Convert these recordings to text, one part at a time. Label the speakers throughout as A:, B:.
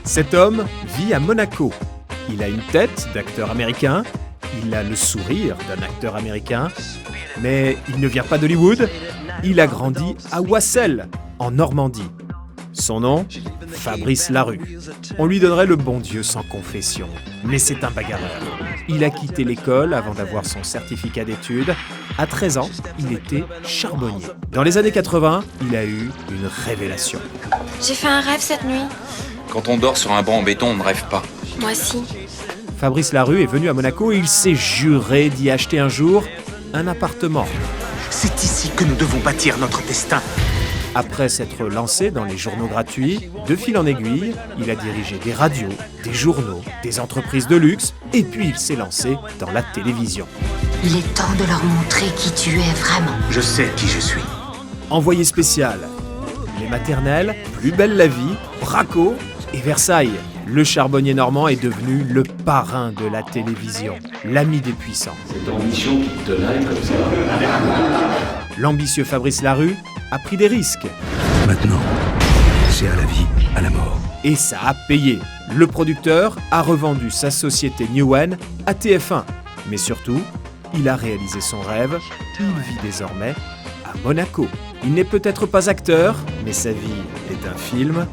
A: Cet homme vit à Monaco. Il a une tête d'acteur américain, il a le sourire d'un acteur américain, mais il ne vient pas d'Hollywood, il a grandi à Wassel, en Normandie. Son nom, Fabrice Larue. On lui donnerait le bon Dieu sans confession, mais c'est un bagarreur. Il a quitté l'école avant d'avoir son certificat d'études. À 13 ans, il était charbonnier. Dans les années 80, il a eu une révélation.
B: J'ai fait un rêve cette nuit.
C: Quand on dort sur un banc en béton, on ne rêve pas.
B: Moi aussi.
A: Fabrice Larue est venu à Monaco et il s'est juré d'y acheter un jour un appartement.
D: C'est ici que nous devons bâtir notre destin.
A: Après s'être lancé dans les journaux gratuits, de fil en aiguille, il a dirigé des radios, des journaux, des entreprises de luxe, et puis il s'est lancé dans la télévision.
E: Il est temps de leur montrer qui tu es vraiment.
D: Je sais qui je suis.
A: Envoyé spécial, les maternelles, Plus belle la vie, Braco et Versailles. Le charbonnier normand est devenu le parrain de la télévision, l'ami des puissants.
F: Cette ambition qui te tenaille comme ça.
A: L'ambitieux Fabrice Larue a pris des risques.
D: Maintenant, c'est à la vie, à la mort.
A: Et ça a payé. Le producteur a revendu sa société Newen à TF1. Mais surtout, il a réalisé son rêve. Il vit désormais à Monaco. Il n'est peut-être pas acteur, mais sa vie est un film.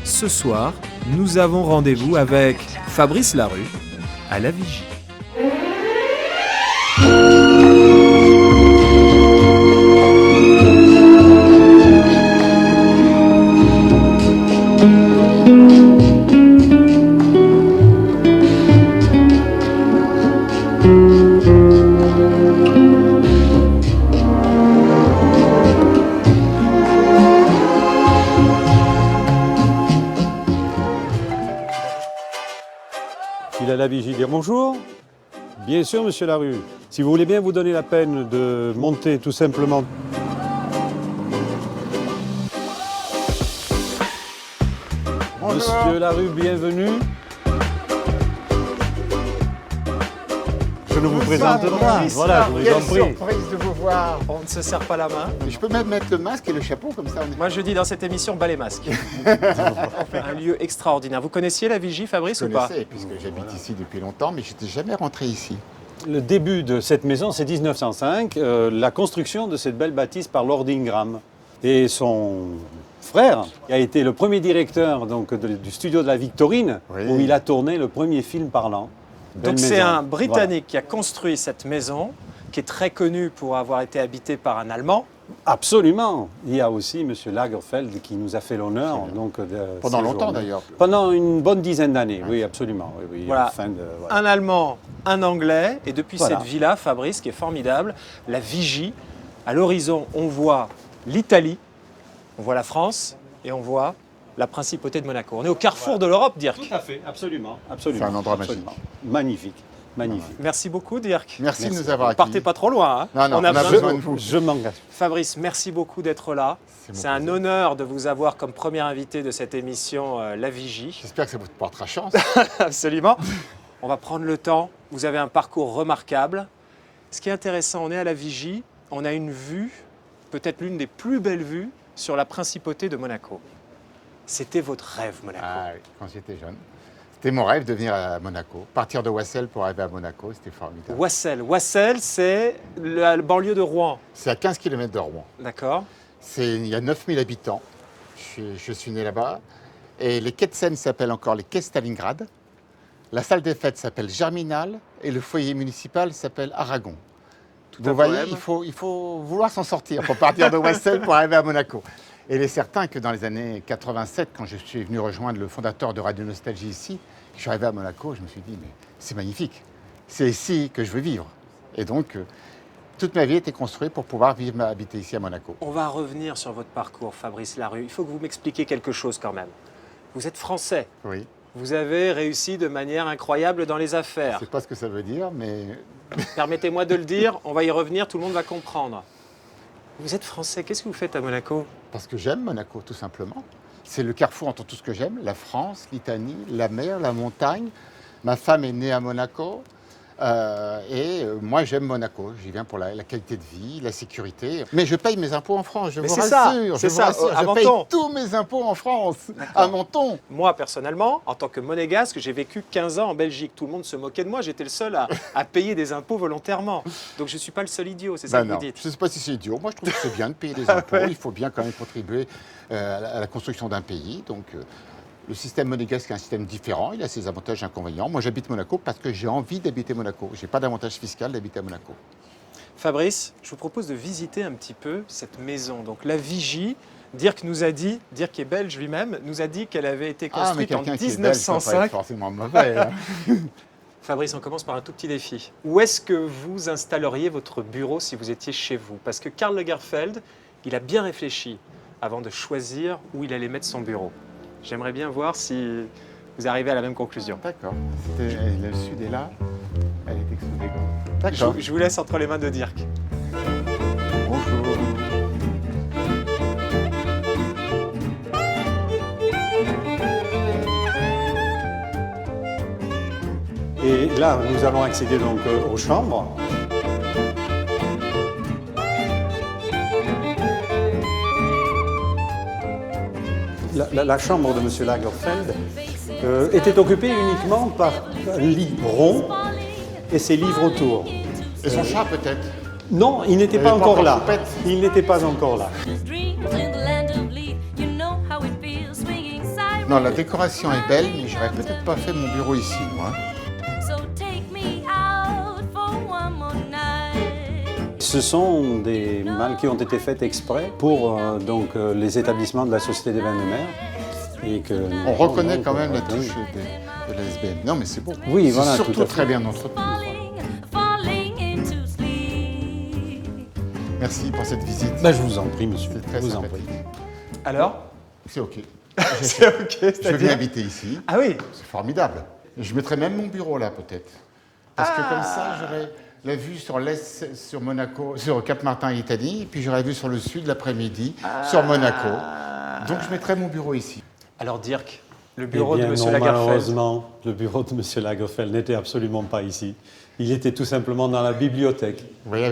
A: Ce soir, nous avons rendez-vous avec Fabrice Larue à la Vigie.
G: Il a la Vigie dire bonjour. Bien sûr, monsieur Larue. Si vous voulez bien vous donner la peine de monter tout simplement.
H: Bonjour.
G: Monsieur Larue, bienvenue. Je ne vous présente pas. Voilà, je vous en prie.
H: Surprise de vous voir.
A: On ne se serre pas la main.
H: Je peux même mettre le masque et le chapeau comme ça.
A: Moi, je dis dans cette émission, bas les masques. Un lieu extraordinaire. Vous connaissiez la Vigie, Fabrice,
H: Je
A: ou pas?
H: connaissais, puisque j'habite ici depuis longtemps, mais je n'étais jamais rentré ici.
G: Le début de cette maison, c'est 1905, la construction de cette belle bâtisse par Lord Ingram. Et son frère a été le premier directeur donc, du studio de la Victorine,
H: Oui.
G: où il a tourné le premier film parlant. Belle
A: Donc c'est
G: maison.
A: un Britannique qui a construit cette maison, qui est très connu pour avoir été habité par un Allemand.
G: Absolument. Il y a aussi M. Lagerfeld qui nous a fait l'honneur. Donc,
H: Pendant
G: ces
H: longtemps
G: jours-là.
H: d'ailleurs.
G: Pendant une bonne dizaine d'années, oui, absolument. Oui, oui,
A: Voilà.
G: voilà.
A: Un Allemand, un Anglais, et depuis
G: Voilà.
A: cette villa, Fabrice, qui est formidable, la Vigie, à l'horizon, on voit l'Italie, on voit la France, et on voit la principauté de Monaco. On est au carrefour de l'Europe, Dirk.
G: Tout à fait, absolument. absolument
H: C'est un endroit
G: absolument. Magnifique, magnifique.
A: Merci beaucoup, Dirk.
H: Merci de
G: Merci.
H: nous avoir accueillis.
A: Partez pas trop loin. Hein.
H: Non, non, on a besoin de vous.
G: Je m'engage.
A: Fabrice, merci beaucoup d'être là.
H: C'est mon
A: C'est un
H: plaisir.
A: honneur de vous avoir comme premier invité de cette émission La Vigie.
H: J'espère que ça vous portera chance.
A: Absolument. On va prendre le temps. Vous avez un parcours remarquable. Ce qui est intéressant, on est à la Vigie. On a une vue, peut-être l'une des plus belles vues, sur la principauté de Monaco. C'était votre rêve, Monaco.
H: Ah oui, quand j'étais jeune. C'était mon rêve de venir à Monaco. Partir de Wassel pour arriver à Monaco, c'était formidable.
A: Wassel. Wassel, c'est la banlieue de Rouen.
H: C'est à 15 km de Rouen.
A: D'accord.
H: Il y a 9000 habitants. Je suis né là-bas. Et les quais de Seine s'appellent encore les quais Stalingrad. La salle des fêtes s'appelle Germinal. Et le foyer municipal s'appelle Aragon.
A: un
H: Vous voyez,
A: poème.
H: il faut vouloir s'en sortir pour partir de Wassel pour arriver à Monaco. Et il est certain que dans les années 87, quand je suis venu rejoindre le fondateur de Radio Nostalgie ici, je suis arrivé à Monaco, je me suis dit, mais c'est magnifique. C'est ici que je veux vivre. Et donc, toute ma vie a été construite pour pouvoir habiter ici à Monaco.
A: On va revenir sur votre parcours, Fabrice Larue. Il faut que vous m'expliquiez quelque chose quand même. Vous êtes français.
H: Oui,
A: Vous avez réussi de manière incroyable dans les affaires.
H: je ne sais pas ce que ça veut dire, mais
A: Permettez-moi de le dire, on va y revenir, tout le monde va comprendre. Vous êtes français, qu'est-ce que vous faites à Monaco?
H: parce que j'aime Monaco, tout simplement. C'est le carrefour entre tout ce que j'aime, la France, l'Italie, la mer, la montagne. Ma femme est née à Monaco. Moi, j'aime Monaco. J'y viens pour la qualité de vie, la sécurité. Mais je paye mes impôts en France, je vous rassure. Je paye tous mes impôts en France, à Menton.
A: Moi, personnellement, en tant que monégasque, j'ai vécu 15 ans en Belgique. Tout le monde se moquait de moi. J'étais le seul à payer des impôts volontairement. Donc, je ne suis pas le seul idiot, c'est ça que vous dites.
H: Je ne sais pas si c'est idiot. Moi, je trouve que c'est bien de payer des impôts. Il faut bien quand même contribuer à la construction d'un pays. Donc, le système monégasque est un système différent. Il a ses avantages et inconvénients. Moi, j'habite Monaco parce que j'ai envie d'habiter Monaco. Je n'ai pas d'avantage fiscal d'habiter à Monaco.
A: Fabrice, je vous propose de visiter un petit peu cette maison. Donc, la Vigie. Dirk qui est belge lui-même, nous a dit qu'elle avait été construite en 1905.
H: C'est forcément mauvais. Hein.
A: Fabrice, on commence par un tout petit défi. Où est-ce que vous installeriez votre bureau si vous étiez chez vous? Parce que Karl Lagerfeld, il a bien réfléchi avant de choisir où il allait mettre son bureau. J'aimerais bien voir si vous arrivez à la même conclusion.
H: D'accord. Le sud est là, elle est exposée. D'accord.
A: Je vous laisse entre les mains de Dirk.
H: Bonjour.
G: Et là, nous allons accéder donc aux chambres. La chambre de M. Lagerfeld était occupée uniquement par un lit rond et ses livres autour.
H: Et son chat peut-être?
G: Non, il n'était pas encore là. Il n'était pas encore là.
H: Non, la décoration est belle, mais j'aurais peut-être pas fait mon bureau ici, moi.
G: Ce sont des malles qui ont été faites exprès pour les établissements de la Société des Bains de Mer. Et que
H: on reconnaît quand même la touche de la SBM. Non, mais c'est beau.
G: Oui, voilà,
H: c'est surtout
G: tout à fait.
H: très bien entretenu. Merci pour cette visite.
G: Je vous en prie, monsieur.
H: C'est très
G: je vous en
H: sympathique.
G: prie.
A: Alors?
H: C'est OK.
A: C'est OK,
H: Je viens
A: c'est-à-dire?
H: habiter ici.
A: Ah oui?
H: C'est formidable. Je mettrais même mon bureau là, peut-être. Parce que comme ça, j'aurais la vue sur l'est, sur Monaco, sur Cap-Martin et Italie, puis j'aurais vue sur le sud l'après-midi, sur Monaco. Donc je mettrais mon bureau ici.
A: Alors Dirk, le bureau de M.
G: non,
A: Lagerfeld.
G: Malheureusement, le bureau de M. Lagerfeld n'était absolument pas ici. Il était tout simplement dans la bibliothèque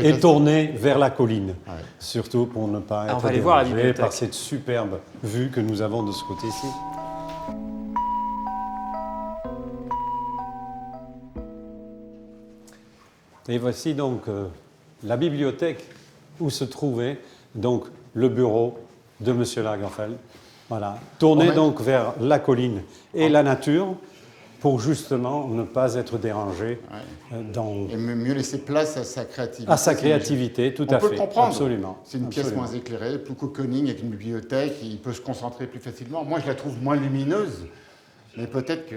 G: et tourné vers la colline. Ouais. Surtout pour ne pas être
A: on va aller voir la
G: dérangé
A: bibliothèque
G: par cette superbe vue que nous avons de ce côté-ci. Et voici donc la bibliothèque où se trouvait donc le bureau de M. Lagerfeld. Voilà, tourné donc vers la colline et la nature pour justement ne pas être dérangé dans...
H: Et mieux laisser place à sa créativité.
G: À sa créativité, tout à fait.
H: On peut le comprendre.
G: Absolument.
H: C'est une pièce moins éclairée, plus cocooning avec une bibliothèque, il peut se concentrer plus facilement. Moi, je la trouve moins lumineuse, mais peut-être que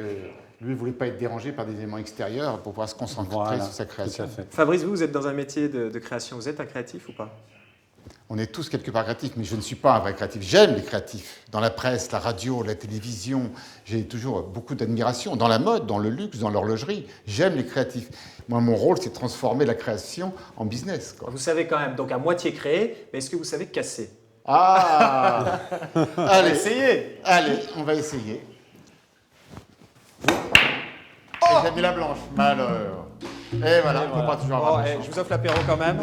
H: lui ne voulait pas être dérangé par des éléments extérieurs pour pouvoir se concentrer sur sa création.
G: Tout à fait.
A: Fabrice, vous êtes dans un métier de création, vous êtes un créatif ou pas?
H: On est tous quelque part créatifs, mais je ne suis pas un vrai créatif. J'aime les créatifs. Dans la presse, la radio, la télévision, j'ai toujours beaucoup d'admiration. Dans la mode, dans le luxe, dans l'horlogerie, j'aime les créatifs. Moi, mon rôle, c'est de transformer la création en business, quoi.
A: Vous savez quand même, donc à moitié créer, mais est-ce que vous savez casser?
H: Ah Allez,
A: essayez.
H: Allez, on va essayer. Oh, j'ai mis la blanche, malheur. Et voilà, on part toujours avoir
A: je vous offre l'apéro quand même.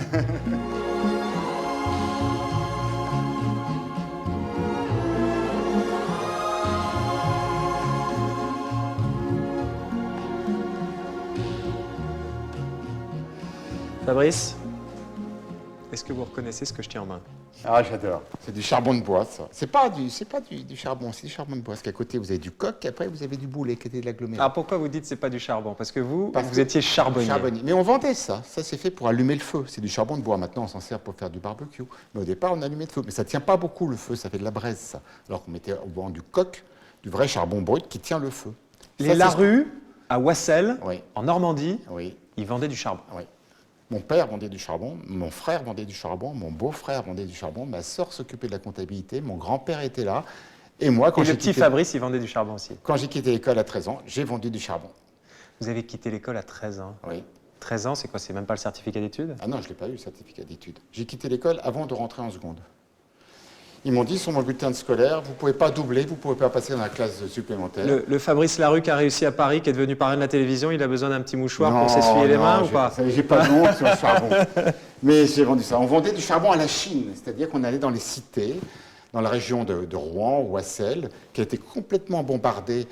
A: Fabrice, est-ce que vous reconnaissez ce que je tiens en main?
H: Ah, j'adore. C'est du charbon de bois, ça. C'est pas du charbon, c'est du charbon de bois. Parce qu'à côté, vous avez du coq, et après, vous avez du boulet qui était de l'agglomérat.
A: Alors pourquoi vous dites que c'est pas du charbon? Parce que vous étiez charbonnier.
H: Mais on vendait ça. Ça, c'est fait pour allumer le feu. C'est du charbon de bois. Maintenant, on s'en sert pour faire du barbecue. Mais au départ, on allumait le feu. Mais ça tient pas beaucoup, le feu. Ça fait de la braise, ça. Alors qu'on mettait au banc du coq, du vrai charbon brut qui tient le feu.
A: Les Larue, à Wassel,
H: oui.
A: En Normandie,
H: oui.
A: Ils vendaient du charbon.
H: Oui. Mon père vendait du charbon, mon frère vendait du charbon, mon beau-frère vendait du charbon, ma sœur s'occupait de la comptabilité, mon grand-père était là. Et moi, quand
A: le petit Fabrice, il vendait du charbon aussi.
H: Quand j'ai quitté l'école à 13 ans, j'ai vendu du charbon.
A: Vous avez quitté l'école à 13 ans?
H: Oui.
A: 13 ans, c'est quoi? C'est même pas le certificat d'études?
H: Ah non, je ne l'ai pas eu, le certificat d'études. J'ai quitté l'école avant de rentrer en seconde. Ils m'ont dit sur mon bulletin scolaire, vous ne pouvez pas doubler, vous ne pouvez pas passer dans la classe supplémentaire.
A: Le Fabrice Larue qui a réussi à Paris, qui est devenu parrain de la télévision, il a besoin d'un petit mouchoir
H: Non,
A: pour s'essuyer les mains ou pas?
H: J'ai pas de honte sur le charbon. Mais j'ai vendu ça. On vendait du charbon à la Chine, c'est-à-dire qu'on allait dans les cités, dans la région de Rouen, Ouassel, qui a été complètement bombardée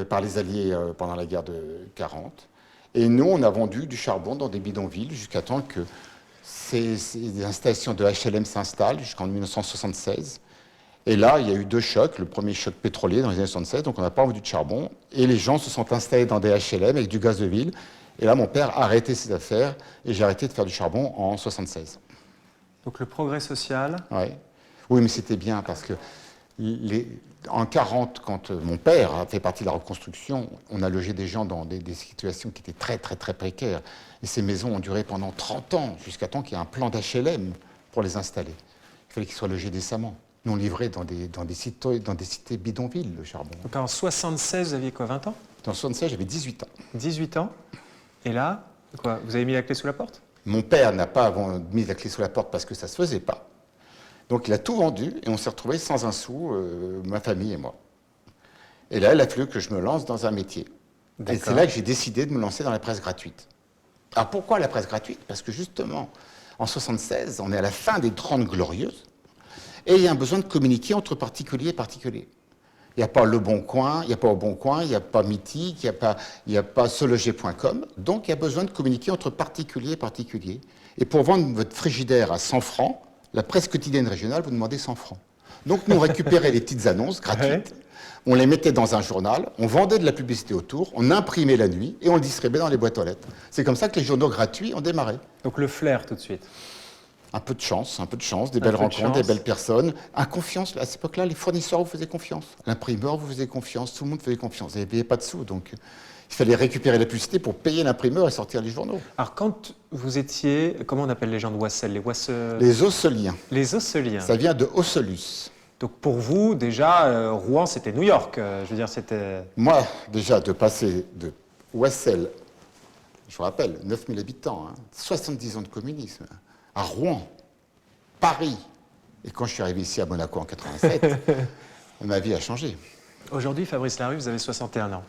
H: par les Alliés pendant la guerre de 40. Et nous, on a vendu du charbon dans des bidonvilles jusqu'à temps que ces installations de HLM s'installent jusqu'en 1976. Et là, il y a eu 2 chocs. Le premier choc pétrolier dans les années 76, donc on n'a pas vendu de charbon. Et les gens se sont installés dans des HLM avec du gaz de ville. Et là, mon père a arrêté ses affaires et j'ai arrêté de faire du charbon en 76.
A: Donc le progrès social.
H: Ouais. Oui, mais c'était bien parce que en 40, quand mon père a fait partie de la reconstruction, on a logé des gens dans des situations qui étaient très, très, très précaires. Et ces maisons ont duré pendant 30 ans, jusqu'à temps qu'il y ait un plan d'HLM pour les installer. Il fallait qu'ils soient logés décemment. Nous, on livrait dans des cités bidonvilles, le charbon.
A: Donc en 76, vous aviez quoi, 20 ans?
H: En 76, j'avais 18 ans.
A: 18 ans. Et là, quoi, vous avez mis la clé sous la porte?
H: Mon père n'a pas mis la clé sous la porte parce que ça ne se faisait pas. Donc il a tout vendu et on s'est retrouvés sans un sou, ma famille et moi. Et là, il a fallu que je me lance dans un métier. Et c'est là que j'ai décidé de me lancer dans la presse gratuite. Alors pourquoi la presse gratuite? Parce que justement, en 76, on est à la fin des 30 Glorieuses et il y a un besoin de communiquer entre particuliers et particuliers. Il n'y a pas Le Bon Coin, il n'y a pas Au Bon Coin, il n'y a pas Mythique, il n'y a pas seloger.com. Donc il y a besoin de communiquer entre particuliers et particuliers. Et pour vendre votre frigidaire à 100 francs, la presse quotidienne régionale vous demandait 100 francs. Donc nous, on récupérait les petites annonces gratuites, on les mettait dans un journal, on vendait de la publicité autour, on imprimait la nuit et on le distribuait dans les boîtes aux lettres. C'est comme ça que les journaux gratuits ont démarré.
A: Donc le flair tout de suite.
H: Un peu de chance, des belles rencontres, des belles personnes. Confiance, à cette époque-là, les fournisseurs vous faisaient confiance. L'imprimeur vous faisait confiance, tout le monde faisait confiance. Vous n'avez payé pas de sous, donc il fallait récupérer la publicité pour payer l'imprimeur et sortir les journaux.
A: Alors quand vous étiez, comment on appelle les gens de Ouassel?
H: Les Osseliens.
A: Les Osseliens.
H: Ça vient de Osselus.
A: Donc pour vous, déjà, Rouen, c'était New York. Je veux dire, c'était...
H: Moi, déjà, de passer de Ouassel, je vous rappelle, 9000 habitants, 70 ans de communisme, à Rouen, Paris, et quand je suis arrivé ici à Monaco en 87, ma vie a changé.
A: Aujourd'hui, Fabrice Larue, vous avez 61 ans.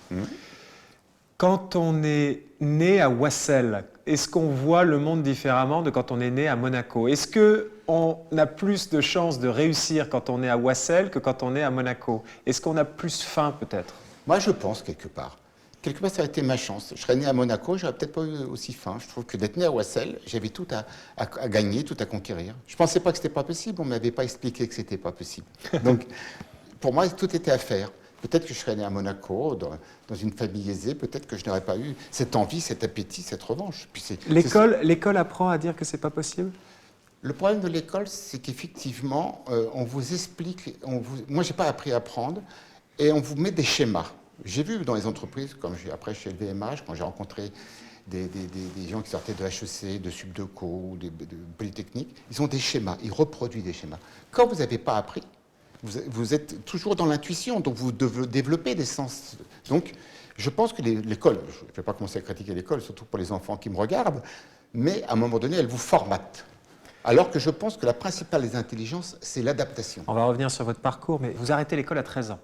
A: Quand on est né à Ouassel, est-ce qu'on voit le monde différemment de quand on est né à Monaco? Est-ce qu'on a plus de chances de réussir quand on est à Ouassel que quand on est à Monaco? Est-ce qu'on a plus faim peut-être?
H: Moi, je pense quelque part. Quelque part, ça a été ma chance. Je serais né à Monaco, j'aurais peut-être pas eu aussi faim. Je trouve que d'être né à Ouassel, j'avais tout à gagner, tout à conquérir. Je pensais pas que c'était pas possible, on m'avait pas expliqué que c'était pas possible. Donc, pour moi, tout était à faire. Peut-être que je serais né à Monaco, dans une famille aisée, peut-être que je n'aurais pas eu cette envie, cet appétit, cette revanche.
A: L'école apprend à dire que c'est pas possible?
H: Le problème de l'école, c'est qu'effectivement, on vous explique, moi, j'ai pas appris à apprendre, et on vous met des schémas. J'ai vu dans les entreprises, comme après chez LVMH, quand j'ai rencontré des gens qui sortaient de HEC, de Subdeco ou de Polytechnique, ils ont des schémas, ils reproduisent des schémas. Quand vous n'avez pas appris, vous êtes toujours dans l'intuition, donc vous développez des sens. Donc, je pense que l'école, je ne vais pas commencer à critiquer l'école, surtout pour les enfants qui me regardent, mais à un moment donné, elle vous formate. Alors que je pense que la principale des intelligences, c'est l'adaptation.
A: On va revenir sur votre parcours, mais vous arrêtez l'école à 13 ans.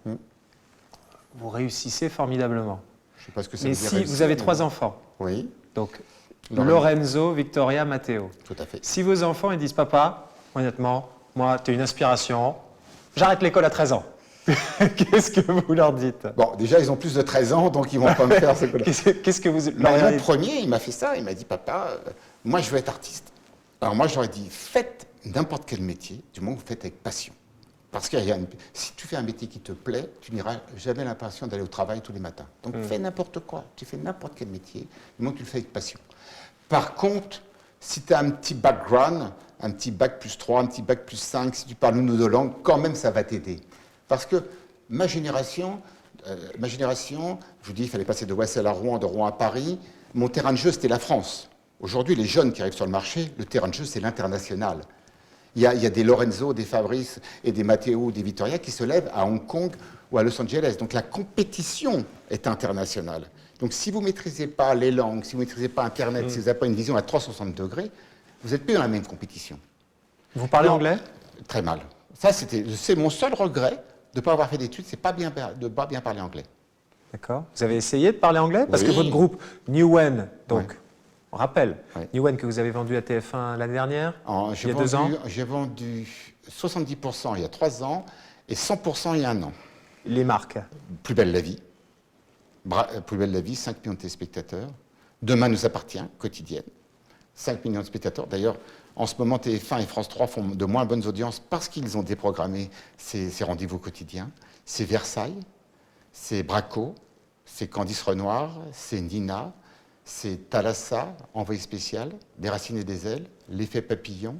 A: Vous réussissez formidablement.
H: Je sais pas ce que ça
A: mais
H: veut dire
A: si
H: réussir,
A: vous avez 3 enfants,
H: oui.
A: Donc Lorenzo, Victoria, Matteo.
H: Tout à fait.
A: Si vos enfants ils disent papa, honnêtement, moi tu es une inspiration, j'arrête l'école à 13 ans. Qu'est-ce que vous leur dites?
H: Bon, déjà ils ont plus de 13 ans, donc ils vont pas me faire ce que.
A: Qu'est-ce que vous leur
H: Mon premier, il m'a fait ça, il m'a dit papa, moi je veux être artiste. Alors moi j'aurais dit faites n'importe quel métier, du moment que vous faites avec passion. Parce que si tu fais un métier qui te plaît, tu n'auras jamais l'impression d'aller au travail tous les matins. Donc fais n'importe quoi, tu fais n'importe quel métier, du moment que tu le fais avec passion. Par contre, si tu as un petit background, un petit bac plus 3, un petit bac plus 5, si tu parles une ou deux langues, quand même ça va t'aider. Parce que ma génération, je vous dis, il fallait passer de Ouassel à Rouen, de Rouen à Paris, mon terrain de jeu c'était la France. Aujourd'hui, les jeunes qui arrivent sur le marché, le terrain de jeu c'est l'international. Il y a des Lorenzo, des Fabrice et des Matteo, des Vittoria qui se lèvent à Hong Kong ou à Los Angeles. Donc la compétition est internationale. Donc si vous ne maîtrisez pas les langues, si vous ne maîtrisez pas Internet, si vous n'avez pas une vision à 360 degrés, vous n'êtes plus dans la même compétition.
A: Vous parlez anglais?
H: Très mal. Ça, c'est mon seul regret de ne pas avoir fait d'études, c'est de ne pas bien parler anglais.
A: D'accord. Vous avez essayé de parler anglais? Parce que
H: Oui.
A: votre groupe Newen, donc,
H: Ouais.
A: on rappelle,
H: Ouais.
A: Newen que vous avez vendu à TF1 l'année dernière, il y a 2 ans.
H: J'ai vendu 70% il y a 3 ans et 100% il y a 1 an.
A: Les marques.
H: Plus belle la vie. Plus belle la vie, 5 millions de téléspectateurs. Demain nous appartient, quotidienne. 5 millions de spectateurs. D'ailleurs, en ce moment, TF1 et France 3 font de moins bonnes audiences parce qu'ils ont déprogrammé ces rendez-vous quotidiens. C'est Versailles, c'est Braco, c'est Candice Renoir, c'est Nina, c'est Thalassa, Envoyé spécial, Des racines et des ailes, L'effet papillon,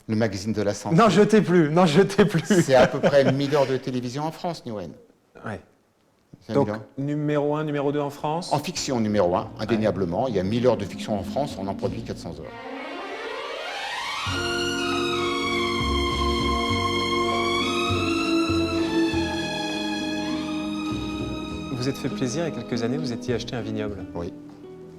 H: le magazine de la santé.
A: Non, jetez plus, non, jetez plus.
H: C'est à peu près 1000 heures de télévision en France, Newen.
A: Ouais.
H: C'est
A: Donc,
H: 1000 heures.
A: numéro 1, numéro 2 en France.
H: En fiction, numéro 1, indéniablement. Il y a 1000 heures de fiction en France, on en produit 400 heures.
A: Vous vous êtes fait plaisir il y a quelques années, vous étiez acheté un vignoble.
H: Oui,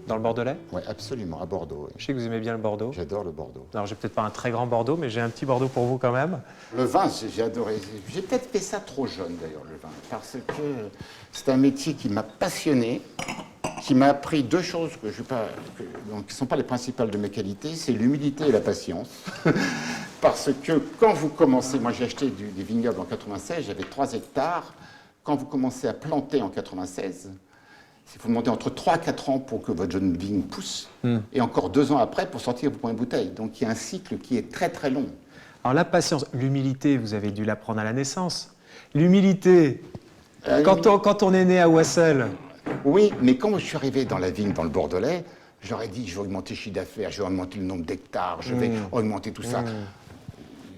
A: Dans le Bordelais?
H: oui, absolument, à Bordeaux. Oui.
A: Je sais que vous aimez bien le Bordeaux.
H: J'adore le Bordeaux.
A: Alors, j'ai peut-être pas un très grand Bordeaux, mais j'ai un petit Bordeaux pour vous quand même.
H: Le vin, j'ai adoré. J'ai peut-être fait ça trop jeune d'ailleurs, le vin, parce que c'est un métier qui m'a passionné, qui m'a appris 2 choses qui ne sont pas les principales de mes qualités, c'est l'humilité et la patience. Parce que quand vous commencez, moi j'ai acheté des vignobles en 96, j'avais 3 hectares. Quand vous commencez à planter en 96, il faut demander entre 3 et 4 ans pour que votre jeune vigne pousse, et encore 2 ans après pour sortir vos premières bouteilles. Donc il y a un cycle qui est très très long.
A: Alors, la patience, l'humilité, vous avez dû l'apprendre à la naissance. L'humilité, quand on est né à Wassel.
H: Oui, mais quand je suis arrivé dans la vigne, dans le Bordelais, je leur ai dit, je vais augmenter le chiffre d'affaires, je vais augmenter le nombre d'hectares, je vais augmenter tout ça.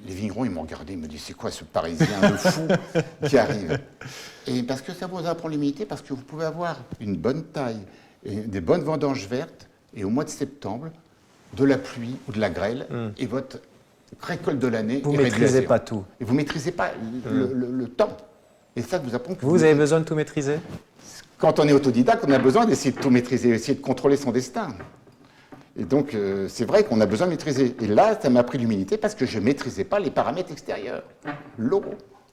H: Les vignerons, ils m'ont regardé, ils me disent, c'est quoi ce Parisien de fou qui arrive? Et parce que ça vous apprend l'humilité, parce que vous pouvez avoir une bonne taille, et des bonnes vendanges vertes, et au mois de septembre, de la pluie ou de la grêle, et votre récolte de l'année
A: Vous
H: est
A: ne
H: réduite à
A: maîtrisez
H: zéro.
A: pas tout.
H: Et vous ne maîtrisez pas le temps. Et ça vous apprend que
A: Vous avez besoin de tout maîtriser?
H: Quand on est autodidacte, on a besoin d'essayer de tout maîtriser, essayer de contrôler son destin. Et donc, c'est vrai qu'on a besoin de maîtriser. Et là, ça m'a appris l'humilité parce que je ne maîtrisais pas les paramètres extérieurs. L'eau,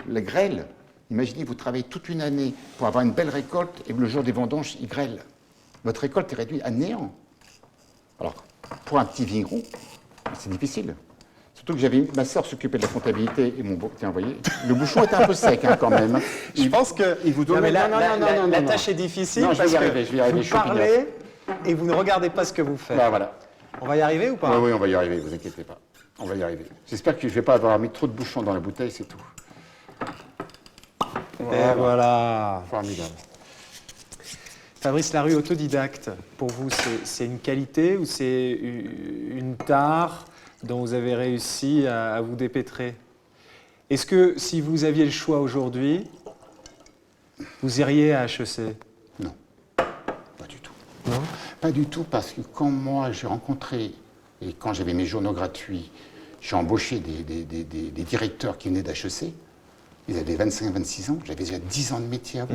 H: la grêle. Imaginez, vous travaillez toute une année pour avoir une belle récolte et le jour des vendanges, il grêle. Votre récolte est réduite à néant. Alors, pour un petit vigneron, c'est difficile. Surtout que j'avais ma sœur s'occupait de la comptabilité et mon beau, tiens, vous voyez, le bouchon était un peu sec quand même.
A: Je pense que
H: il vous donne.
A: Non, mais la
H: non,
A: tâche est difficile
H: Non, je vais
A: parce
H: y arriver,
A: que
H: je vais y arriver, je
A: vous
H: suis
A: parlez et vous ne regardez pas ce que vous faites.
H: Là, voilà.
A: On va y arriver ou pas?
H: Oui, oui, on va y arriver, vous inquiétez pas. On va y arriver. J'espère que je ne vais pas avoir mis trop de bouchons dans la bouteille, c'est tout.
A: Et voilà.
H: Formidable.
A: Fabrice Larue, autodidacte, pour vous, c'est une qualité ou c'est une tare dont vous avez réussi à vous dépêtrer? Est-ce que si vous aviez le choix aujourd'hui, vous iriez à HEC?
H: Non, pas du tout. Non, pas du tout, parce que quand moi j'ai rencontré, et quand j'avais mes journaux gratuits, j'ai embauché des directeurs qui venaient d'HEC. Ils avaient 25-26 ans, j'avais déjà 10 ans de métier avant.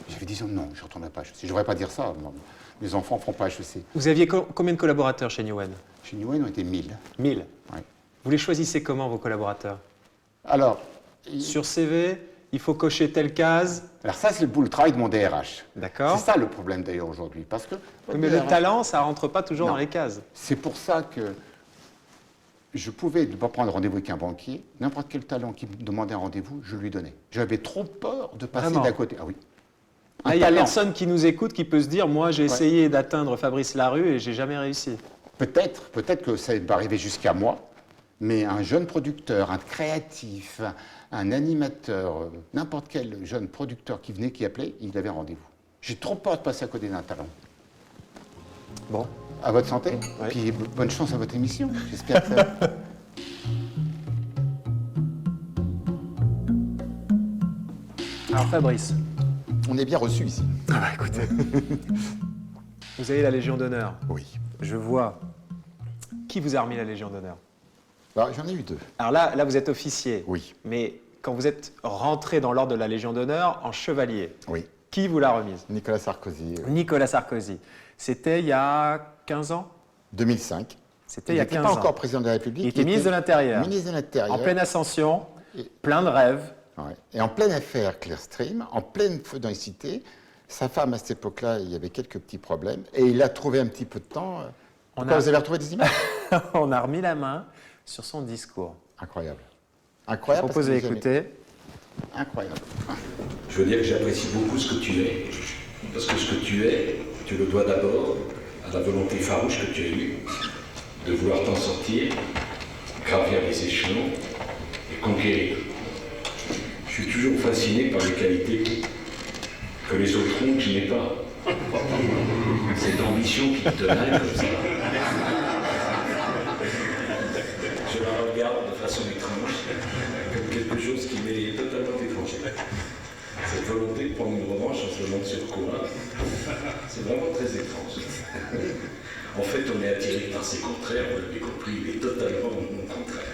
H: J'avais 10 ans, non, je ne retournerai pas à HEC. Je ne devrais pas dire ça, moi. Mes enfants ne feront pas HEC.
A: Vous aviez combien de collaborateurs chez Newen?
H: Chez Newen, on était 1000.
A: 1000.
H: Ouais.
A: Vous les choisissez comment, vos collaborateurs?
H: Alors,
A: Sur CV, il faut cocher telle case.
H: ça, c'est le travail de mon DRH.
A: D'accord.
H: C'est ça le problème d'ailleurs aujourd'hui, parce que...
A: Mais le talent, ça ne rentre pas toujours
H: Non.
A: dans les cases.
H: C'est pour ça que je pouvais ne pas prendre rendez-vous avec un banquier. N'importe quel talent qui me demandait un rendez-vous, je lui donnais. J'avais trop peur de passer
A: Vraiment
H: d'à côté. Ah oui.
A: Il n'y a personne qui nous écoute qui peut se dire, moi j'ai essayé d'atteindre Fabrice Larue et j'ai jamais réussi.
H: Peut-être que ça va arriver jusqu'à moi, mais un jeune producteur, un créatif, un animateur, n'importe quel jeune producteur qui venait, qui appelait, il avait un rendez-vous. J'ai trop peur de passer à côté d'un talent.
A: Bon.
H: À votre santé,
A: Ouais.
H: puis bonne chance à votre émission. J'espère que ça...
A: Alors Fabrice,
H: On est bien reçu ici.
A: écoutez, vous avez la Légion d'honneur.
H: Oui.
A: Je vois. Qui vous a remis la Légion d'honneur?
H: Alors, j'en ai eu 2.
A: Alors là, vous êtes officier.
H: Oui.
A: Mais quand vous êtes rentré dans l'ordre de la Légion d'honneur en chevalier,
H: Oui.
A: qui vous l'a remise?
H: Nicolas Sarkozy.
A: Nicolas Sarkozy. C'était il y a 15 ans?
H: 2005.
A: C'était il y a
H: n'était
A: 15
H: pas
A: ans.
H: encore président de la République.
A: Il était ministre de l'Intérieur.
H: Ministre de l'Intérieur.
A: En pleine ascension,
H: Et-
A: plein de rêves.
H: Ouais. Et en pleine affaire Clearstream, en pleine feu dans les cités, sa femme, à cette époque-là, il y avait quelques petits problèmes. Et il a trouvé un petit peu de temps. Pourquoi vous avez retrouvé des images?
A: On a remis la main sur son discours.
H: Incroyable.
A: Je
H: Incroyable.
A: propose
H: parce que
A: d'écouter.
H: Incroyable.
F: Je veux dire que j'apprécie beaucoup ce que tu es. Parce que ce que tu es, tu le dois d'abord à la volonté farouche que tu as eue de vouloir t'en sortir, gravir les échelons et conquérir. Je suis toujours fasciné par les qualités que les autres ont que je n'ai pas. Cette ambition qui te naît comme ça. Je la regarde de façon étrange, comme quelque chose qui m'est totalement étranger. Cette volonté de prendre une revanche en se demande sur quoi, c'est vraiment très étrange. En fait, on est attiré par ses contraires, vous l'avez compris, il est totalement mon contraire.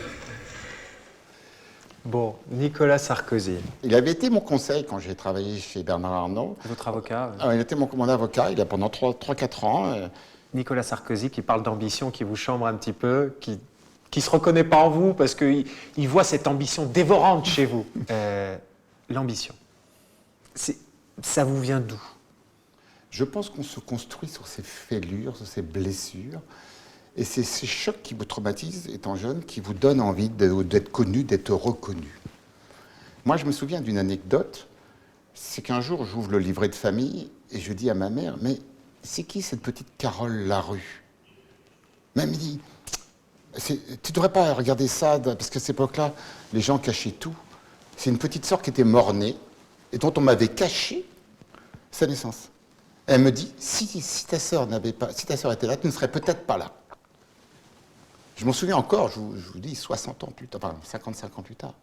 A: Bon, Nicolas Sarkozy,
H: Il avait été mon conseil quand j'ai travaillé chez Bernard Arnault.
A: votre avocat.
H: Il était mon avocat, il a pendant 3-4 ans.
A: Nicolas Sarkozy qui parle d'ambition, qui vous chambre un petit peu, qui se reconnaît pas en vous parce qu'il voit cette ambition dévorante chez vous. L'ambition, ça vous vient d'où?
H: Je pense qu'on se construit sur ses fêlures, sur ses blessures. Et c'est ces chocs qui vous traumatisent, étant jeune, qui vous donnent envie d'être connu, d'être reconnu. Moi, je me souviens d'une anecdote. C'est qu'un jour, j'ouvre le livret de famille et je dis à ma mère, mais c'est qui cette petite Carole Larue? Elle me dit, tu ne devrais pas regarder ça, parce qu'à cette époque-là, les gens cachaient tout. C'est une petite sœur qui était mort-née et dont on m'avait caché sa naissance. Elle me dit, si ta sœur était là, tu ne serais peut-être pas là. Je m'en souviens encore, je vous dis, 60 ans plus tard, enfin 55 ans plus tard.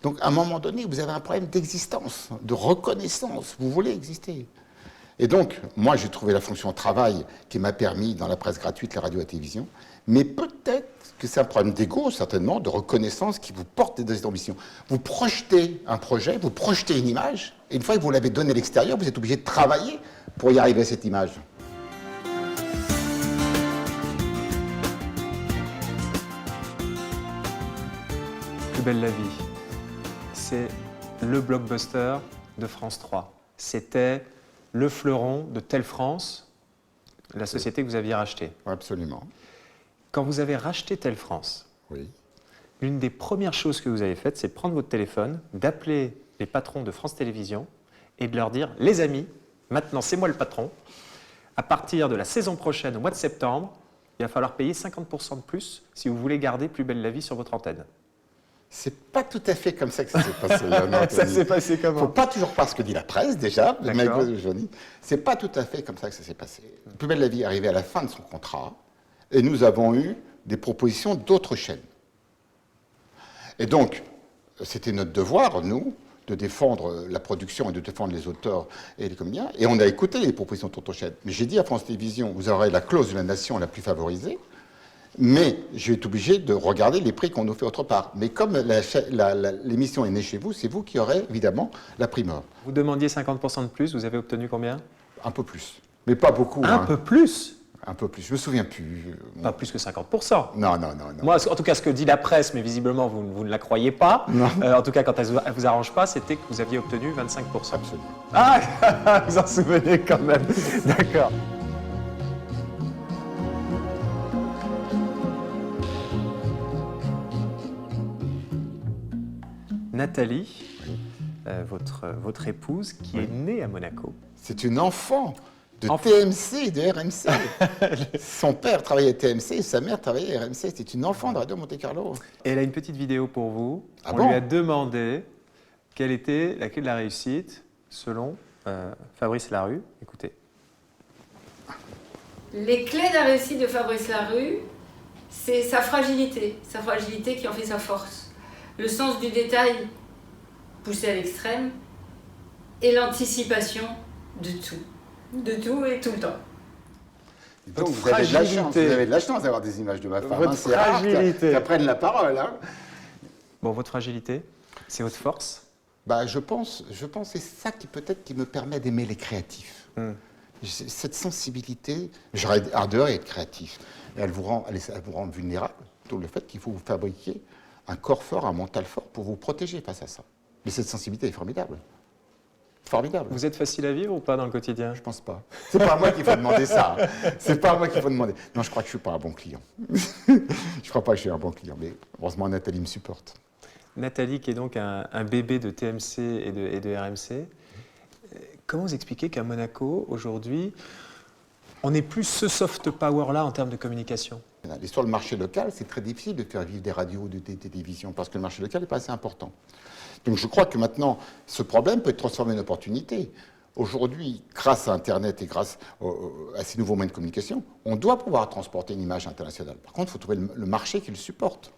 H: Donc, à un moment donné, vous avez un problème d'existence, de reconnaissance. Vous voulez exister. Et donc, moi, j'ai trouvé la fonction travail qui m'a permis, dans la presse gratuite, la radio et la télévision. Mais peut-être que c'est un problème d'ego, certainement, de reconnaissance qui vous porte dans cette ambition. Vous projetez un projet, vous projetez une image, et une fois que vous l'avez donnée à l'extérieur, vous êtes obligé de travailler pour y arriver à cette image.
A: Plus belle la vie, c'est le blockbuster de France 3. C'était le fleuron de Telle France, la société que vous aviez rachetée.
H: Absolument.
A: Quand vous avez racheté Telle France,
H: Oui.
A: l'une des premières choses que vous avez faites, c'est de prendre votre téléphone, d'appeler les patrons de France Télévisions et de leur dire « Les amis, maintenant c'est moi le patron. À partir de la saison prochaine, au mois de septembre, il va falloir payer 50% de plus si vous voulez garder Plus belle la vie sur votre antenne. »
H: C'est pas tout à fait comme ça que ça s'est passé.
A: Ça s'est passé comment?
H: Faut pas toujours croire ce que dit la presse, déjà.
A: D'accord.
H: C'est pas tout à fait comme ça que ça s'est passé. Plus belle la vie est arrivé à la fin de son contrat, et nous avons eu des propositions d'autres chaînes. Et donc, c'était notre devoir, nous, de défendre la production et de défendre les auteurs et les comédiens. Et on a écouté les propositions d'autres chaînes. Mais j'ai dit à France Télévisions, vous aurez la clause de la nation la plus favorisée, mais j'ai été obligé de regarder les prix qu'on nous fait autre part. Mais comme l'émission est née chez vous, c'est vous qui aurez évidemment la primeur.
A: Vous demandiez 50% de plus, vous avez obtenu combien?
H: Un peu plus. Mais pas beaucoup.
A: Un peu plus?
H: Un peu plus. Je me souviens plus.
A: Pas plus que 50%.
H: Non.
A: Moi, en tout cas, ce que dit la presse, mais visiblement, vous ne la croyez pas.
H: Non.
A: En tout cas, quand elle ne vous arrange pas, c'était que vous aviez obtenu 25%.
H: Absolument.
A: Ah, vous en souvenez quand même. D'accord. Nathalie, votre épouse, qui est née à Monaco.
H: C'est une enfant de
A: Enfant.
H: TMC et de RMC. Son père travaillait à TMC et sa mère travaillait à RMC. C'est une enfant de Radio Monte-Carlo.
A: Et elle a une petite vidéo pour vous.
H: Ah
A: On
H: bon
A: lui a demandé quelle était la clé de la réussite selon Fabrice Larue. Écoutez.
I: Les clés de la réussite de Fabrice Larue, c'est sa fragilité qui en fait sa force. Le sens du détail poussé à l'extrême et l'anticipation de tout et tout le temps.
H: Donc,
A: Votre
H: vous avez
A: fragilité.
H: de la chance d'avoir des images de ma femme.
A: Votre
H: C'est rare
A: fragilité.
H: qu'elle prenne la parole. Hein.
A: Bon, votre fragilité, c'est votre force.
H: Bah, je pense que c'est ça qui peut-être qui me permet d'aimer les créatifs. Cette sensibilité, j'aurais ardeur et être créatif. Elle vous rend vulnérable. Tout le fait qu'il faut vous fabriquer un corps fort, un mental fort pour vous protéger face à ça. Mais cette sensibilité est formidable. Formidable.
A: Vous êtes facile à vivre ou pas dans le quotidien?
H: Je pense pas. C'est pas à moi qu'il faut demander ça. C'est pas à moi qu'il faut demander. Non, je crois que je suis pas un bon client. Je crois pas que je suis un bon client, mais heureusement Nathalie me supporte.
A: Nathalie, qui est donc un bébé de TMC et de RMC, comment vous expliquez qu'à Monaco, aujourd'hui, on n'est plus ce soft power-là en termes de communication?
H: Sur le marché local, c'est très difficile de faire vivre des radios ou des télévisions parce que le marché local n'est pas assez important. Donc je crois que maintenant, ce problème peut être transformé en opportunité. Aujourd'hui, grâce à Internet et grâce à ces nouveaux moyens de communication, on doit pouvoir transporter une image internationale. Par contre, il faut trouver le marché qui le supporte.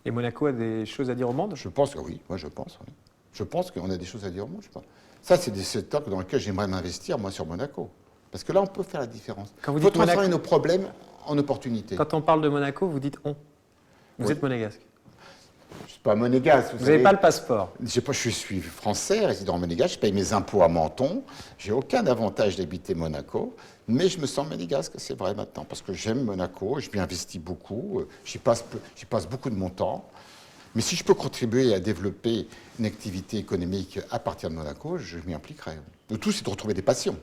A: Et Monaco a des choses à dire au monde?
H: Je pense que oui, moi je pense. Oui. Je pense qu'on a des choses à dire au monde. Ça, c'est des secteurs dans lesquels j'aimerais m'investir, moi, sur Monaco. Parce que là, on peut faire la différence. Il faut transformer nos problèmes en opportunités.
A: Quand on parle de Monaco, vous dites « on ». Vous êtes monégasque.
H: Je ne suis pas monégasque.
A: Vous n'avez pas le passeport.
H: Je suis français, résident monégasque, je paye mes impôts à Menton. J'ai aucun avantage d'habiter Monaco, mais je me sens monégasque, c'est vrai maintenant, parce que j'aime Monaco, je m'y investis beaucoup, j'y passe beaucoup de mon temps. Mais si je peux contribuer à développer une activité économique à partir de Monaco, je m'y impliquerai. Le tout, c'est de retrouver des passions.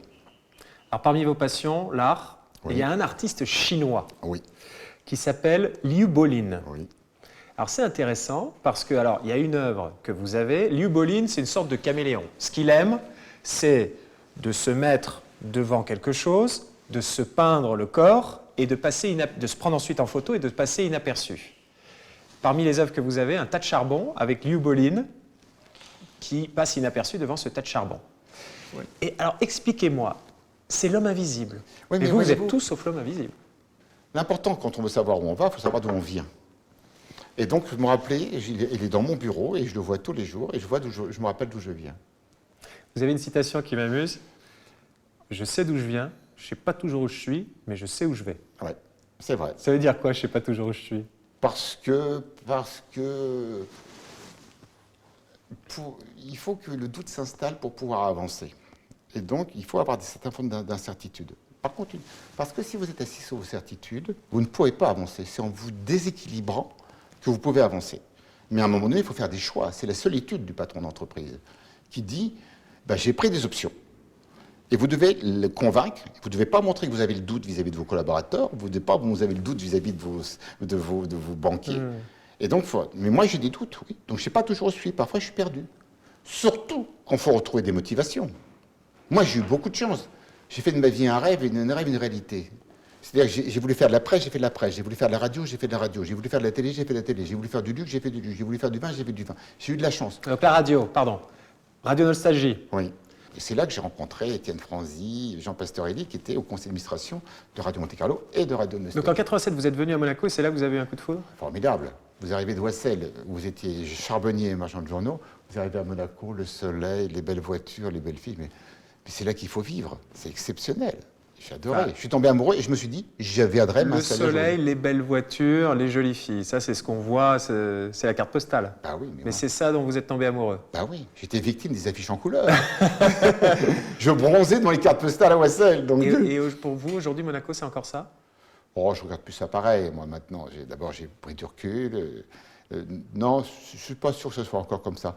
A: Alors, parmi vos passions, l'art,
H: oui.
A: Il y a un artiste chinois
H: oui.
A: qui s'appelle Liu Bolin.
H: Oui.
A: Alors, c'est intéressant parce que, alors, il y a une œuvre que vous avez. Liu Bolin, c'est une sorte de caméléon. Ce qu'il aime, c'est de se mettre devant quelque chose, de se peindre le corps et de se prendre ensuite en photo et de passer inaperçu. Parmi les œuvres que vous avez, un tas de charbon avec Liu Bolin qui passe inaperçu devant ce tas de charbon. Oui. Et alors, expliquez-moi, c'est l'homme invisible. Oui, mais vous êtes tous sauf l'homme invisible.
H: L'important, quand on veut savoir où on va, il faut savoir d'où on vient. Et donc, je me rappelais, il est dans mon bureau et je le vois tous les jours et je me rappelle d'où je viens.
A: Vous avez une citation qui m'amuse. Je sais d'où je viens, je ne sais pas toujours où je suis, mais je sais où je vais.
H: Oui, c'est vrai.
A: Ça veut dire quoi, je ne sais pas toujours où je suis?
H: Parce que il faut que le doute s'installe pour pouvoir avancer. Et donc, il faut avoir certaines formes d'incertitude. Par contre, parce que si vous êtes assis sur vos certitudes, vous ne pourrez pas avancer. C'est en vous déséquilibrant que vous pouvez avancer. Mais à un moment donné, il faut faire des choix. C'est la solitude du patron d'entreprise qui dit j'ai pris des options. Et vous devez le convaincre. Vous ne devez pas montrer que vous avez le doute vis-à-vis de vos collaborateurs. Vous ne devez pas vous avez le doute vis-à-vis de vos banquiers. Et donc, mais moi, j'ai des doutes, oui. Donc, je ne sais pas toujours où je suis. Parfois, je suis perdu. Surtout quand il faut retrouver des motivations. Moi, j'ai eu beaucoup de chance. J'ai fait de ma vie un rêve, une réalité. C'est-à-dire que j'ai voulu faire de la presse, j'ai fait de la presse. J'ai voulu faire de la radio, j'ai fait de la radio. J'ai voulu faire de la télé, j'ai fait de la télé. J'ai voulu faire du luxe, j'ai fait du luxe. J'ai voulu faire du vin, j'ai fait du vin. J'ai eu de la chance.
A: Donc la radio, pardon. Radio Nostalgie.
H: Oui. Et c'est là que j'ai rencontré Étienne Franzy, Jean Pastorelli, qui étaient au conseil d'administration de Radio Monte-Carlo et de Radio Nostalgie.
A: Donc en 87, vous êtes venu à Monaco et c'est là que vous avez eu un coup de foudre?
H: Formidable. Vous arrivez de Wassel, où vous étiez charbonnier et marchand de journaux. Vous arrivez à Monaco, le soleil, les belles voitures, les belles filles. Mais c'est là qu'il faut vivre. C'est exceptionnel. J'ai adoré. Je suis tombé amoureux et je me suis dit, je viendrai m'installer.
A: Le soleil, les belles voitures, les jolies filles. Ça, c'est ce qu'on voit, c'est la carte postale.
H: Bah oui,
A: mais c'est ça dont vous êtes tombé amoureux.
H: Bah oui, j'étais victime des affiches en couleur. Je bronzais devant les cartes postales à Wassel. Donc...
A: Et pour vous, aujourd'hui, Monaco, c'est encore ça?
H: Oh, je regarde plus ça pareil. Moi, maintenant, d'abord, j'ai pris du recul. Non, je ne suis pas sûr que ce soit encore comme ça.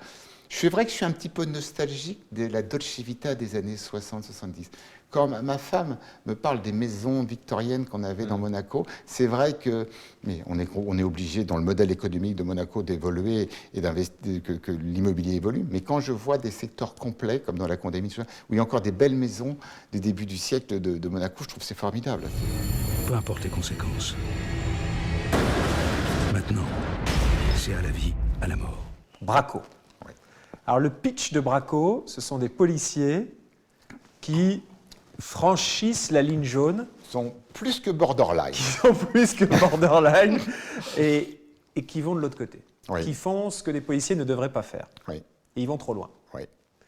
H: C'est vrai que je suis un petit peu nostalgique de la Dolce Vita des années 60-70. Quand ma femme me parle des maisons victoriennes qu'on avait dans Monaco, c'est vrai que mais on est obligé, dans le modèle économique de Monaco, d'évoluer et que l'immobilier évolue. Mais quand je vois des secteurs complets, comme dans la Condé Nast, où il y a encore des belles maisons du début du siècle de Monaco, je trouve que c'est formidable.
D: Peu importe les conséquences. Maintenant, c'est à la vie, à la mort.
A: Braco.
H: Oui.
A: Alors le pitch de Braco, ce sont des policiers qui franchissent la ligne jaune.
H: Ils sont plus que borderline.
A: Qui sont plus que borderline et qui vont de l'autre côté.
H: Oui.
A: Qui font ce que les policiers ne devraient pas faire.
H: Oui.
A: Et ils vont trop loin.
H: Oui,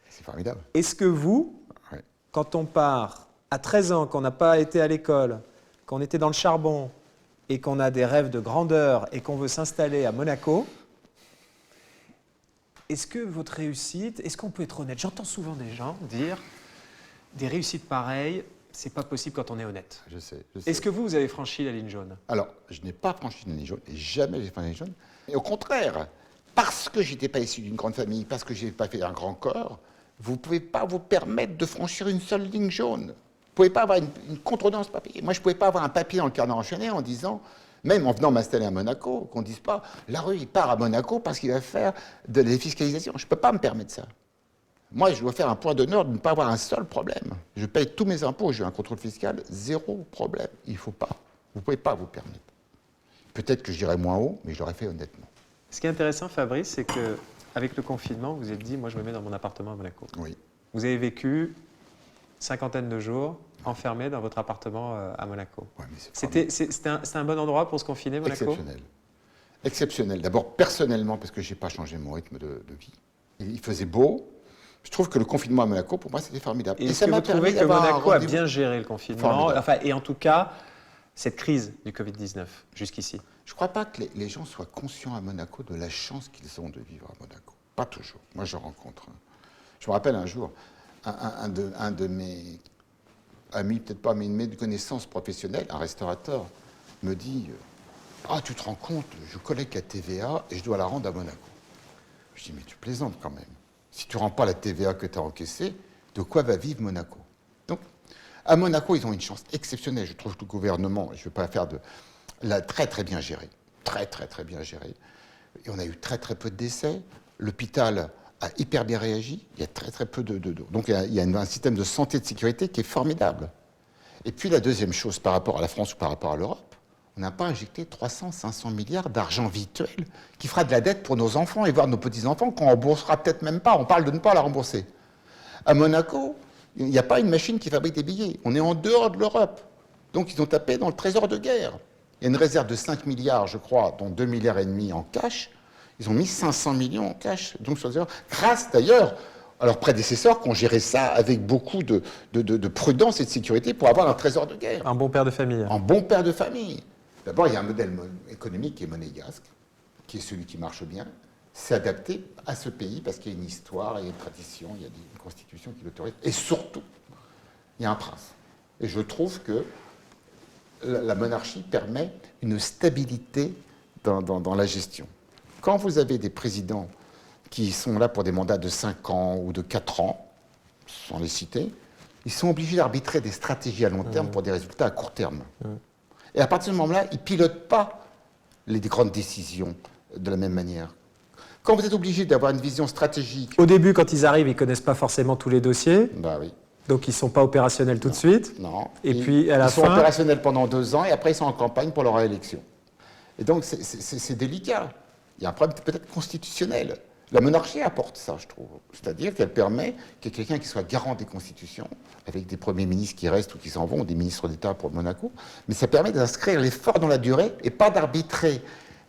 H: c'est formidable.
A: Est-ce que vous,
H: oui.
A: Quand on part à 13 ans, qu'on n'a pas été à l'école, qu'on était dans le charbon et qu'on a des rêves de grandeur et qu'on veut s'installer à Monaco, est-ce que votre réussite, est-ce qu'on peut être honnête? J'entends souvent des gens dire des réussites pareilles, c'est pas possible quand on est honnête.
H: Je sais.
A: Est-ce que vous avez franchi la ligne jaune?
H: Alors, je n'ai pas franchi la ligne jaune, et jamais j'ai franchi la ligne jaune. Et au contraire, parce que je n'étais pas issu d'une grande famille, parce que je n'ai pas fait un grand corps, vous ne pouvez pas vous permettre de franchir une seule ligne jaune. Vous ne pouvez pas avoir une contredanse papier. Moi, je ne pouvais pas avoir un papier dans le carnet enchaîné en disant, même en venant m'installer à Monaco, qu'on ne dise pas, la rue, il part à Monaco parce qu'il va faire de la défiscalisation. Je ne peux pas me permettre ça. Moi, je dois faire un point d'honneur de ne pas avoir un seul problème. Je paye tous mes impôts, j'ai un contrôle fiscal, zéro problème. Il ne faut pas. Vous ne pouvez pas vous permettre. Peut-être que je dirais moins haut, mais je l'aurais fait honnêtement.
A: Ce qui est intéressant, Fabrice, c'est qu'avec le confinement, vous vous êtes dit, moi je me mets dans mon appartement à Monaco.
H: Oui.
A: Vous avez vécu 50aine de jours enfermé dans votre appartement à Monaco.
H: Ouais, mais
A: C'était un bon endroit pour se confiner, Monaco?
H: Exceptionnel. Exceptionnel. D'abord, personnellement, parce que je n'ai pas changé mon rythme de vie. Il faisait beau. Je trouve que le confinement à Monaco, pour moi, c'était formidable.
A: Et ça m'a permis que Monaco a bien géré le confinement, et en tout cas, cette crise du Covid-19 jusqu'ici?
H: Je ne crois pas que les gens soient conscients à Monaco de la chance qu'ils ont de vivre à Monaco. Pas toujours. Moi, je rencontre. Je me rappelle un jour, un de mes amis, peut-être pas, mais une de mes connaissances professionnelles, un restaurateur, me dit « Ah, tu te rends compte, je collecte la TVA et je dois la rendre à Monaco. » Je dis « Mais tu plaisantes quand même. Si tu ne rends pas la TVA que tu as encaissée, de quoi va vivre Monaco ?» Donc, à Monaco, ils ont une chance exceptionnelle. Je trouve que le gouvernement, je ne veux pas faire l'a très très bien géré. Très très très bien géré. Et on a eu très très peu de décès. L'hôpital a hyper bien réagi. Il y a très très peu donc il y a un système de santé et de sécurité qui est formidable. Et puis la deuxième chose par rapport à la France ou par rapport à l'Europe, on n'a pas injecté 300-500 milliards d'argent virtuel qui fera de la dette pour nos enfants et voire nos petits-enfants qu'on ne remboursera peut-être même pas. On parle de ne pas la rembourser. À Monaco, il n'y a pas une machine qui fabrique des billets. On est en dehors de l'Europe. Donc ils ont tapé dans le trésor de guerre. Il y a une réserve de 5 milliards, je crois, dont 2,5 milliards en cash. Ils ont mis 500 millions en cash. Donc, grâce d'ailleurs à leurs prédécesseurs qui ont géré ça avec beaucoup de prudence et de sécurité pour avoir un trésor de guerre.
A: Un bon père de famille.
H: Un bon père de famille. D'abord, il y a un modèle économique qui est monégasque, qui est celui qui marche bien. C'est adapté à ce pays parce qu'il y a une histoire, il y a une tradition, il y a une constitution qui l'autorise. Et surtout, il y a un prince. Et je trouve que la monarchie permet une stabilité dans la gestion. Quand vous avez des présidents qui sont là pour des mandats de 5 ans ou de 4 ans, sans les citer, ils sont obligés d'arbitrer des stratégies à long terme pour des résultats à court terme. Et à partir de ce moment-là, ils ne pilotent pas les grandes décisions de la même manière. Quand vous êtes obligé d'avoir une vision stratégique...
A: Au début, quand ils arrivent, ils ne connaissent pas forcément tous les dossiers.
H: Bah oui.
A: Donc ils ne sont pas opérationnels tout de suite.
H: Non.
A: Et puis à la fin...
H: Ils sont opérationnels pendant 2 ans et après ils sont en campagne pour leur réélection. Et donc c'est délicat. Il y a un problème peut-être constitutionnel. La monarchie apporte ça, je trouve. C'est-à-dire qu'elle permet qu'il y ait quelqu'un qui soit garant des constitutions, avec des premiers ministres qui restent ou qui s'en vont, ou des ministres d'État pour Monaco. Mais ça permet d'inscrire l'effort dans la durée et pas d'arbitrer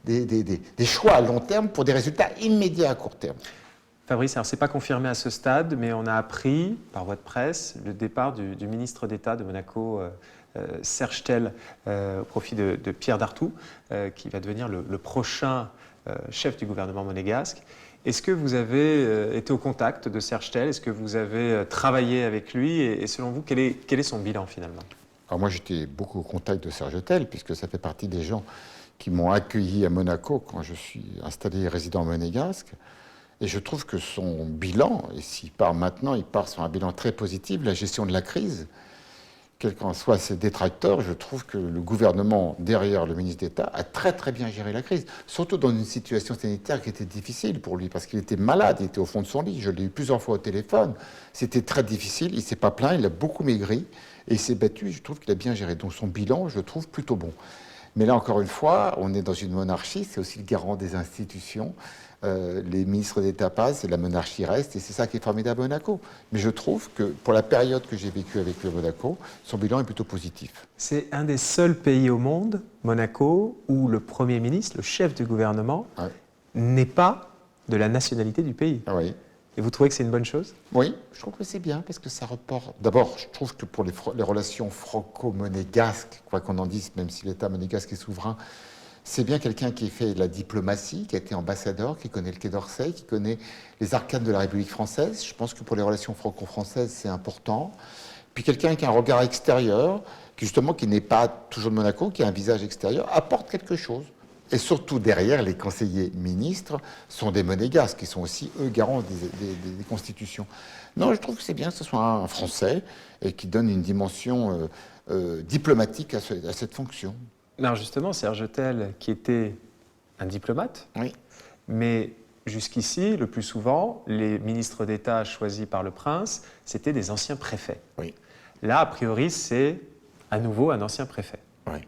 H: des choix à long terme pour des résultats immédiats à court terme.
A: Fabrice, alors c'est pas confirmé à ce stade, mais on a appris par voie de presse le départ du ministre d'État de Monaco, Serge Tel, au profit de Pierre Dartout, qui va devenir le prochain chef du gouvernement monégasque. Est-ce que vous avez été au contact de Serge Tel? Est-ce que vous avez travaillé avec lui? Et selon vous, quel est son bilan finalement?
H: Alors moi, j'étais beaucoup au contact de Serge Tel, puisque ça fait partie des gens qui m'ont accueilli à Monaco quand je suis installé résident monégasque. Et je trouve que son bilan, et s'il part maintenant, il part sur un bilan très positif, la gestion de la crise. Quels qu'en soient ses détracteurs, je trouve que le gouvernement, derrière le ministre d'État, a très très bien géré la crise. Surtout dans une situation sanitaire qui était difficile pour lui, parce qu'il était malade, il était au fond de son lit. Je l'ai eu plusieurs fois au téléphone. C'était très difficile, il ne s'est pas plaint, il a beaucoup maigri, et il s'est battu, et je trouve qu'il a bien géré. Donc son bilan, je le trouve plutôt bon. Mais là, encore une fois, on est dans une monarchie, c'est aussi le garant des institutions. Les ministres d'État passent et la monarchie reste, et c'est ça qui est formidable à Monaco. Mais je trouve que pour la période que j'ai vécue avec le Monaco, son bilan est plutôt positif.
A: C'est un des seuls pays au monde, Monaco, où le Premier ministre, le chef du gouvernement, n'est pas de la nationalité du pays.
H: Ah oui.
A: Et vous trouvez que c'est une bonne chose?
H: Oui, je trouve que c'est bien, parce que ça reporte... D'abord, je trouve que pour les relations franco-monégasques, quoi qu'on en dise, même si l'État monégasque est souverain, c'est bien quelqu'un qui a fait de la diplomatie, qui a été ambassadeur, qui connaît le Quai d'Orsay, qui connaît les arcanes de la République française. Je pense que pour les relations franco-françaises, c'est important. puis quelqu'un qui a un regard extérieur, qui n'est pas toujours de Monaco, qui a un visage extérieur, apporte quelque chose. Et surtout, derrière, les conseillers ministres sont des monégasques, qui sont aussi, eux, garants des constitutions. Non, je trouve que c'est bien que ce soit un Français et qui donne une dimension diplomatique à cette fonction.
A: Alors justement, Serge Autel, qui était un diplomate,
H: Oui.
A: mais jusqu'ici, le plus souvent, les ministres d'État choisis par le prince, c'était des anciens préfets.
H: Oui.
A: Là, a priori, c'est à nouveau un ancien préfet.
H: Oui.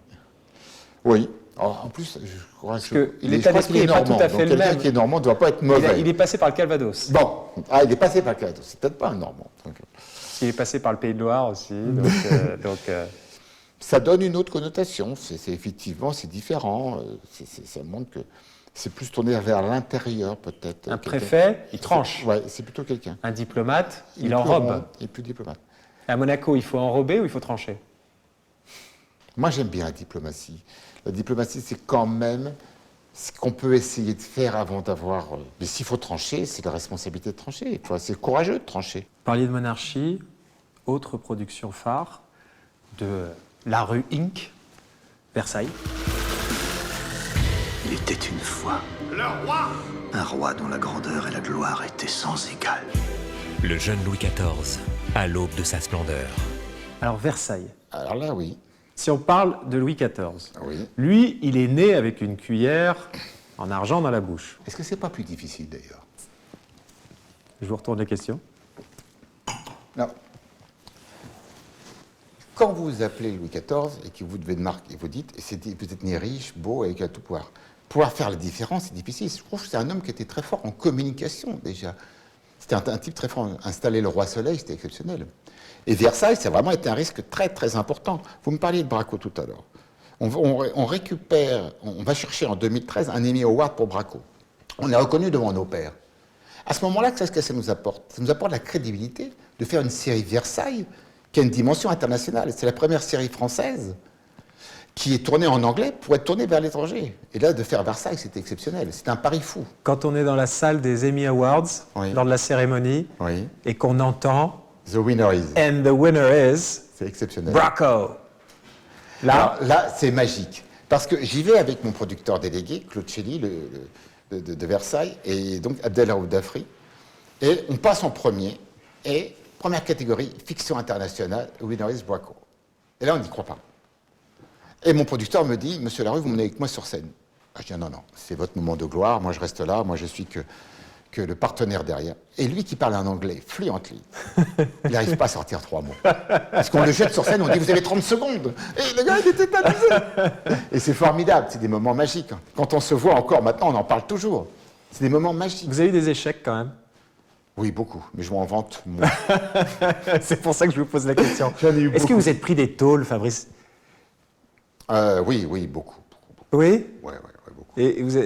H: Oui. Alors, en plus, je crois
A: que l'état d'esprit n'est pas tout à fait le même.
H: Quelqu'un qui est normand ne doit pas être mauvais.
A: Il est passé par le Calvados.
H: Bon, il est passé par le Calvados. C'est peut-être pas un normand. Donc,
A: Il est passé par le Pays de Loire aussi.
H: ça donne une autre connotation. Effectivement, c'est différent. Ça montre que c'est plus tourné vers l'intérieur, peut-être.
A: Un préfet, il tranche.
H: Oui, c'est plutôt quelqu'un.
A: Un diplomate, il
H: est
A: enrobe.
H: Plus rond, il est plus diplomate.
A: À Monaco, il faut enrober ou il faut trancher?
H: Moi, j'aime bien la diplomatie. La diplomatie, c'est quand même ce qu'on peut essayer de faire avant d'avoir... Mais s'il faut trancher, c'est la responsabilité de trancher. C'est courageux de trancher.
A: Vous parliez de monarchie, autre production phare de La Rue Inc., Versailles.
D: Il était une fois un roi dont la grandeur et la gloire étaient sans égal.
J: Le jeune Louis XIV, à l'aube de sa splendeur.
A: Alors Versailles.
H: Alors là, oui.
A: Si on parle de Louis XIV,
H: Oui.
A: lui, il est né avec une cuillère en argent dans la bouche.
H: Est-ce que c'est pas plus difficile, d'ailleurs?
A: Je vous retourne la question.
H: Non. Quand vous vous appelez Louis XIV et que vous devez de marque et vous dites, vous êtes né riche, beau, avec un tout pouvoir faire la différence, c'est difficile. Je trouve que c'est un homme qui était très fort en communication, déjà. C'était un type très fort. Installer le roi Soleil, c'était exceptionnel. Et Versailles, ça a vraiment été un risque très, très important. Vous me parliez de Braco tout à l'heure. On récupère, on va chercher en 2013 un Emmy Award pour Braco. On est reconnu devant nos pairs. À ce moment-là, qu'est-ce que ça nous apporte? Ça nous apporte la crédibilité de faire une série Versailles qui a une dimension internationale. C'est la première série française qui est tournée en anglais pour être tournée vers l'étranger. Et là, de faire Versailles, c'était exceptionnel. C'est un pari fou.
A: Quand on est dans la salle des Emmy Awards,
H: Oui.
A: lors de la cérémonie,
H: Oui.
A: et qu'on entend
H: The winner is.
A: And the winner is
H: C'est exceptionnel.
A: Braco. Là,
H: Alors, là, c'est magique. Parce que j'y vais avec mon producteur délégué, Claude Chély, de Versailles, et donc Abdelraouf Dafri. Et on passe en premier, et première catégorie, fiction internationale, winner is Braco. Et là, on n'y croit pas. Et mon producteur me dit, Monsieur Larue, vous menez avec moi sur scène. Je dis, non, c'est votre moment de gloire, moi je reste là, moi je suis que le partenaire derrière. Et lui qui parle un anglais fluently, il n'arrive pas à sortir 3 mots. Parce qu'on le jette sur scène, on dit, vous avez 30 secondes. Et le gars, il était amusé. Et c'est formidable, c'est des moments magiques. Quand on se voit encore maintenant, on en parle toujours. C'est des moments magiques.
A: vous avez eu des échecs quand même.
H: Oui, beaucoup, mais je m'en vante moins.
A: C'est pour ça que je vous pose la question.
H: J'en ai eu
A: Est-ce que
H: beaucoup.
A: vous êtes pris des tôles, Fabrice?
H: Oui, beaucoup.
A: Oui.
H: Ouais, beaucoup.
A: Et vous,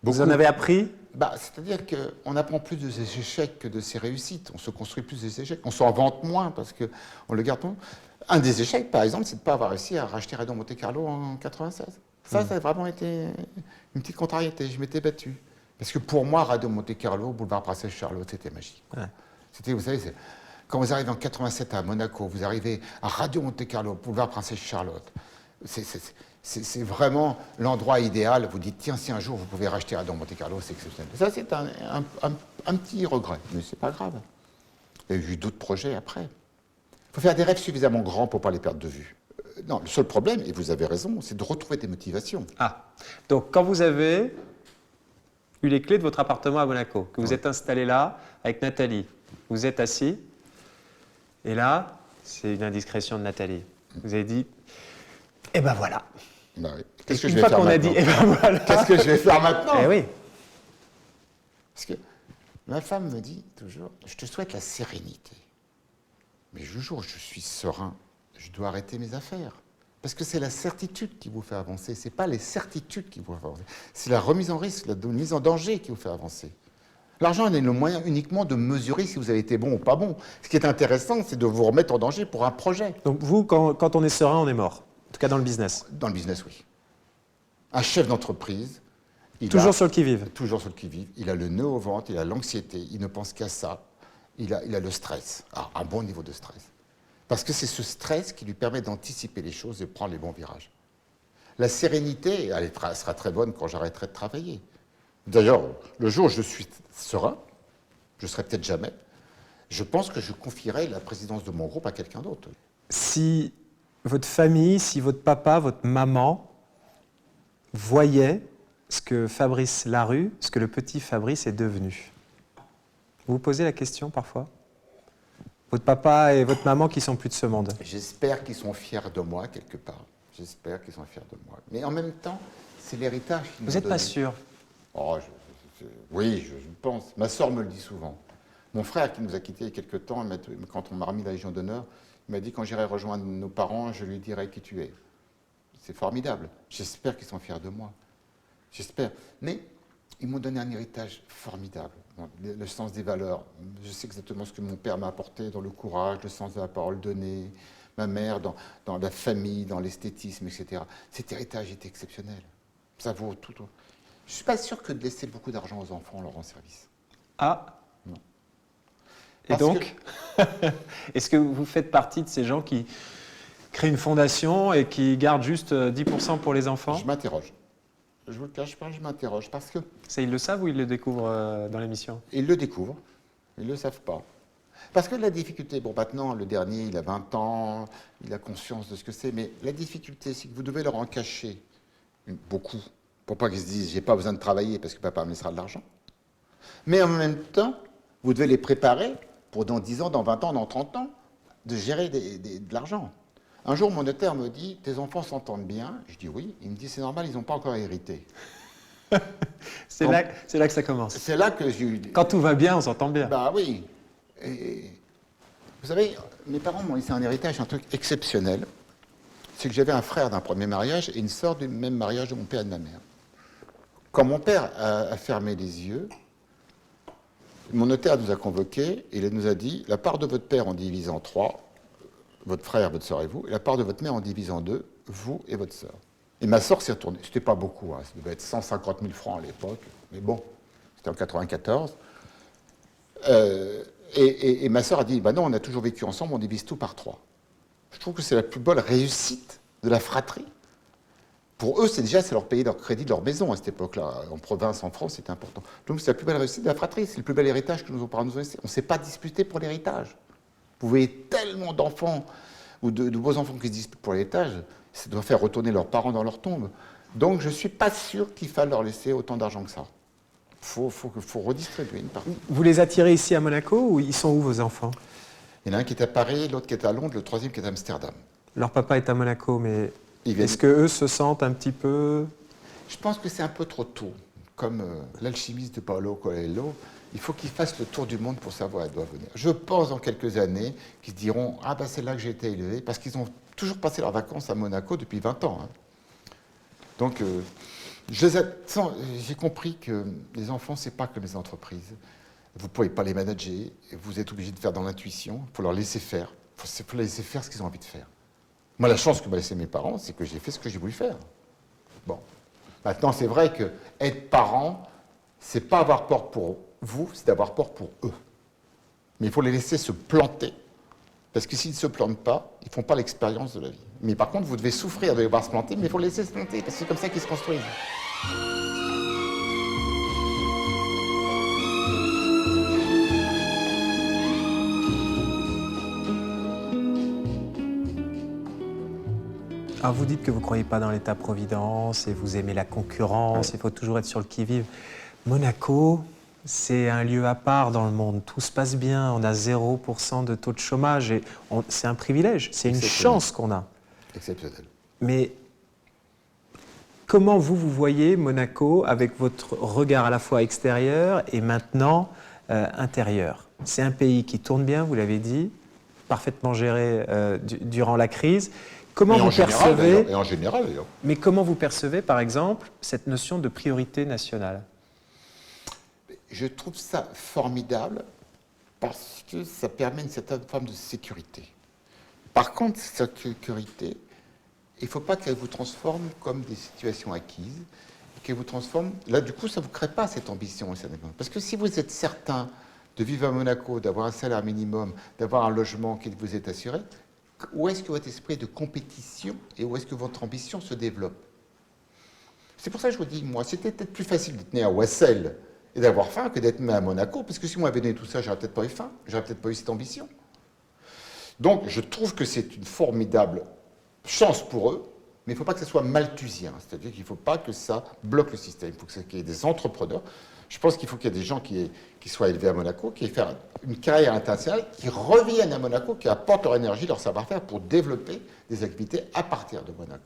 A: vous en avez appris?
H: C'est-à-dire qu'on apprend plus de ses échecs que de ses réussites. On se construit plus des échecs. On s'en vante moins parce qu'on le garde moins. Un des échecs, par exemple, c'est de ne pas avoir réussi à racheter Radio Monte Carlo en 96. Ça a vraiment été une petite contrariété. Je m'étais battu. Parce que pour moi, Radio Monte Carlo, Boulevard Princesse Charlotte, c'était magique. Ouais. C'était, vous savez, quand vous arrivez en 87 à Monaco, vous arrivez à Radio Monte Carlo, Boulevard Princesse Charlotte. C'est vraiment l'endroit idéal. Vous dites, tiens, si un jour vous pouvez racheter Radio Monte Carlo, c'est exceptionnel. Ça, c'est un petit regret, mais c'est pas grave. Il y a eu d'autres projets après. Il faut faire des rêves suffisamment grands pour ne pas les perdre de vue. Non, le seul problème, et vous avez raison, c'est de retrouver des motivations.
A: Ah, donc quand vous avez eu les clés de votre appartement à Monaco, que vous êtes installé là avec Nathalie, vous êtes assis, et là, c'est une indiscrétion de Nathalie. Vous avez dit, eh ben voilà.
H: Bah oui. Qu'est-ce que
A: Une
H: je vais
A: fois
H: faire
A: qu'on a
H: maintenant
A: dit, eh ben voilà.
H: Qu'est-ce que je vais faire maintenant?
A: Eh oui.
H: Parce que ma femme me dit toujours, je te souhaite la sérénité. Mais le jour où je suis serein, je dois arrêter mes affaires. Parce que c'est la certitude qui vous fait avancer. Ce n'est pas les certitudes qui vous font avancer. C'est la remise en risque, la mise en danger qui vous fait avancer. L'argent est le moyen uniquement de mesurer si vous avez été bon ou pas bon. Ce qui est intéressant, c'est de vous remettre en danger pour un projet.
A: Donc vous, quand on est serein, on est mort. En tout cas dans le business.
H: Dans le business, oui. Un chef d'entreprise...
A: Toujours sur le qui-vive.
H: Toujours sur le qui-vive. Il a le nœud au ventre, il a l'anxiété, il ne pense qu'à ça. Il a le stress. Un bon niveau de stress. Parce que c'est ce stress qui lui permet d'anticiper les choses et de prendre les bons virages. La sérénité, elle sera très bonne quand j'arrêterai de travailler. D'ailleurs, le jour où je suis serein, je ne serai peut-être jamais, je pense que je confierai la présidence de mon groupe à quelqu'un d'autre.
A: Si votre famille, si votre papa, votre maman voyaient ce que Fabrice Larue, ce que le petit Fabrice est devenu, vous vous posez la question parfois? Votre papa et votre maman qui sont plus de ce monde.
H: J'espère qu'ils sont fiers de moi, quelque part. J'espère qu'ils sont fiers de moi. Mais en même temps, c'est l'héritage qu'ils m'ont donné.
A: Vous n'êtes pas sûr?
H: Oh, oui, je pense. Ma sœur me le dit souvent. Mon frère, qui nous a quittés il y a quelque temps, quand on m'a remis la Légion d'honneur, il m'a dit, quand j'irai rejoindre nos parents, je lui dirai qui tu es. C'est formidable. J'espère qu'ils sont fiers de moi. J'espère. Mais ils m'ont donné un héritage formidable. Bon, le sens des valeurs. Je sais exactement ce que mon père m'a apporté dans le courage, le sens de la parole donnée, ma mère dans la famille, dans l'esthétisme, etc. Cet héritage est exceptionnel. Ça vaut tout. Je ne suis pas sûr que de laisser beaucoup d'argent aux enfants, on leur rend service.
A: Ah.
H: Non.
A: Et donc, est-ce que vous faites partie de ces gens qui créent une fondation et qui gardent juste 10% pour les enfants?
H: Je m'interroge. Je ne vous le cache pas, je m'interroge parce que...
A: Ça, ils le savent ou ils le découvrent dans l'émission?
H: Ils le découvrent, ils ne le savent pas. Parce que la difficulté, bon maintenant, le dernier, il a 20 ans, il a conscience de ce que c'est, mais la difficulté, c'est que vous devez leur en cacher beaucoup, pour pas qu'ils se disent, j'ai pas besoin de travailler parce que papa me laissera de l'argent. Mais en même temps, vous devez les préparer pour dans 10 ans, dans 20 ans, dans 30 ans, de gérer de l'argent. Un jour, mon notaire me dit, tes enfants s'entendent bien? Je dis oui. Il me dit, c'est normal, ils n'ont pas encore hérité.
A: C'est là que ça commence.
H: C'est là que j'ai eu...
A: Quand tout va bien, on s'entend bien.
H: Bah oui. Et, vous savez, mes parents m'ont laissé un héritage, un truc exceptionnel. C'est que j'avais un frère d'un premier mariage et une sœur du même mariage de mon père et de ma mère. Quand mon père a fermé les yeux, mon notaire nous a convoqués et il nous a dit, la part de votre père on divise en 3, votre frère, votre sœur et vous, et la part de votre mère on divise en 2, vous et votre sœur. Et ma sœur s'est retournée. C'était pas beaucoup, hein, ça devait être 150 000 francs à l'époque, mais bon, c'était en 94. Et ma sœur a dit, bah non, on a toujours vécu ensemble, on divise tout par 3. Je trouve que c'est la plus belle réussite de la fratrie. Pour eux, c'est leur payer leur crédit de leur maison à cette époque-là. En province, en France, c'était important. Donc c'est la plus belle réussite de la fratrie, c'est le plus bel héritage que nos parents nous ont laissé. On ne s'est pas disputé pour l'héritage. Vous voyez tellement d'enfants, ou de beaux enfants qui se disputent pour l'héritage, ça doit faire retourner leurs parents dans leur tombe. Donc je ne suis pas sûr qu'il faille leur laisser autant d'argent que ça. Il faut redistribuer une partie.
A: Vous les attirez ici à Monaco ou ils sont où vos enfants?
H: Il y en a un qui est à Paris, l'autre qui est à Londres, le troisième qui est à Amsterdam.
A: Leur papa est à Monaco, mais est-ce qu'eux se sentent un petit peu...
H: Je pense que c'est un peu trop tôt. Comme l'alchimiste de Paolo Coelho, il faut qu'ils fassent le tour du monde pour savoir où ils doivent venir. Je pense dans quelques années qu'ils se diront « Ah ben c'est là que j'ai été élevé », parce qu'ils ont toujours passé leurs vacances à Monaco depuis 20 ans. Hein. Donc j'ai compris que les enfants, c'est pas comme les entreprises. Vous ne pouvez pas les manager, vous êtes obligé de faire dans l'intuition, il faut leur laisser faire. Il faut leur laisser faire ce qu'ils ont envie de faire. Moi, la chance que m'ont laissé mes parents, c'est que j'ai fait ce que j'ai voulu faire. Bon. Maintenant, c'est vrai que être parent, c'est pas avoir peur pour vous, c'est d'avoir peur pour eux. Mais il faut les laisser se planter, parce que s'ils ne se plantent pas, ils ne font pas l'expérience de la vie. Mais par contre, vous devez souffrir de les voir se planter, mais il faut les laisser se planter, parce que c'est comme ça qu'ils se construisent.
A: Alors vous dites que vous ne croyez pas dans l'État-providence et vous aimez la concurrence, il faut toujours être sur le qui-vive. Monaco, c'est un lieu à part dans le monde. Tout se passe bien, on a 0% de taux de chômage et c'est un privilège, c'est une chance qu'on a.
H: Exceptionnel.
A: Mais comment vous voyez Monaco avec votre regard à la fois extérieur et maintenant intérieur? C'est un pays qui tourne bien, vous l'avez dit, parfaitement géré durant la crise. Comment vous percevez,
H: et en général, d'ailleurs.
A: Mais comment vous percevez, par exemple, cette notion de priorité nationale?
H: Je trouve ça formidable parce que ça permet une certaine forme de sécurité. Par contre, cette sécurité, il ne faut pas qu'elle vous transforme comme des situations acquises, qu'elle vous transforme... Là, du coup, ça ne vous crée pas cette ambition. Parce que si vous êtes certain de vivre à Monaco, d'avoir un salaire minimum, d'avoir un logement qui vous est assuré, où est-ce que votre esprit de compétition et où est-ce que votre ambition se développe. C'est pour ça que je vous dis, moi, c'était peut-être plus facile d'être né à Wassel et d'avoir faim que d'être né à Monaco, parce que si on m'avait donné tout ça, j'aurais peut-être pas eu faim, j'aurais peut-être pas eu cette ambition. Donc, je trouve que c'est une formidable chance pour eux, mais il ne faut pas que ça soit malthusien, c'est-à-dire qu'il ne faut pas que ça bloque le système, il faut qu'il y ait des entrepreneurs. Je pense qu'il faut qu'il y ait des gens qui soient élevés à Monaco, qui aient fait une carrière internationale, qui reviennent à Monaco, qui apportent leur énergie, leur savoir-faire pour développer des activités à partir de Monaco.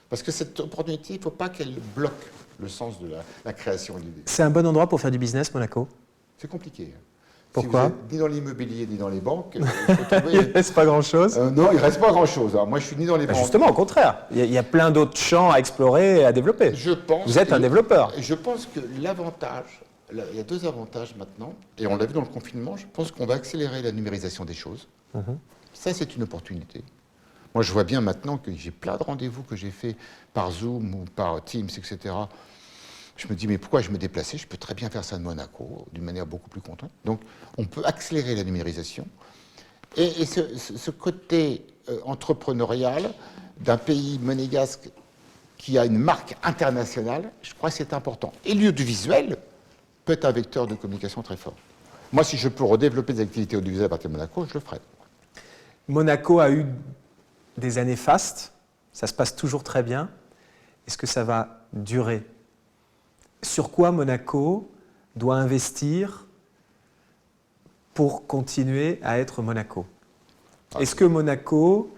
H: Parce que cette opportunité, il ne faut pas qu'elle bloque le sens de la création de l'idée.
A: C'est un bon endroit pour faire du business, Monaco?
H: C'est compliqué.
A: Pourquoi?
H: Si vous êtes ni dans l'immobilier, ni dans les banques, il faut trouver...
A: Il ne reste pas grand-chose?
H: Non, il ne reste pas grand-chose. Alors, moi, je suis ni dans les banques...
A: Justement, au contraire. Il y a plein d'autres champs à explorer et à développer. Vous êtes un développeur.
H: Je pense que l'avantage... Il y a deux avantages maintenant, et on l'a vu dans le confinement, je pense qu'on va accélérer la numérisation des choses. Ça, c'est une opportunité. Moi, je vois bien maintenant que j'ai plein de rendez-vous que j'ai fait par Zoom ou par Teams, etc. Je me dis, mais pourquoi je me déplaçais? Je peux très bien faire ça de Monaco, d'une manière beaucoup plus contente. Donc, on peut accélérer la numérisation. Et ce côté entrepreneurial d'un pays monégasque qui a une marque internationale, je crois que c'est important. Et l'audiovisuel peut être un vecteur de communication très fort. Moi, si je peux redévelopper des activités audiovisuelles à partir de Monaco, je le ferai.
A: Monaco a eu des années fastes, ça se passe toujours très bien. Est-ce que ça va durer? Sur quoi Monaco doit investir pour continuer à être Monaco? Est-ce que Monaco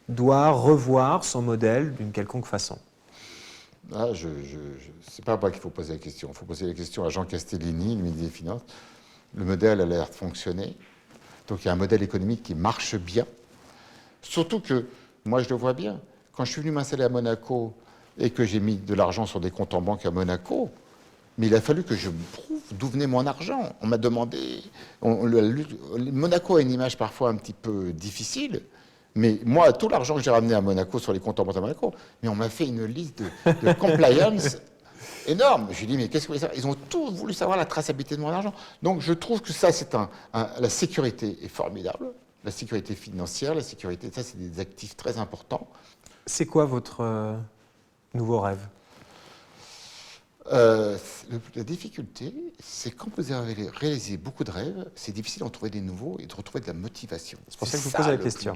A: doit revoir son modèle d'une quelconque façon?
H: C'est pas à moi qu'il faut poser la question. Il faut poser la question à Jean Castellini, le ministre des Finances. Le modèle a l'air de fonctionner. Donc il y a un modèle économique qui marche bien. Surtout que, moi je le vois bien, quand je suis venu m'installer à Monaco et que j'ai mis de l'argent sur des comptes en banque à Monaco, mais il a fallu que je prouve d'où venait mon argent. On m'a demandé... Monaco a une image parfois un petit peu difficile, mais moi, tout l'argent que j'ai ramené à Monaco sur les comptes en banque à Monaco, mais on m'a fait une liste de compliance énorme. Je lui ai dit, mais qu'est-ce que vous voulez savoir? Ils ont tous voulu savoir la traçabilité de mon argent. Donc je trouve que ça, c'est la sécurité est formidable. La sécurité financière, la sécurité, ça, c'est des actifs très importants.
A: C'est quoi votre nouveau rêve?
H: La difficulté, c'est quand vous avez réalisé beaucoup de rêves, c'est difficile d'en trouver des nouveaux et de retrouver de la motivation.
A: C'est pour ça que je vous pose la question.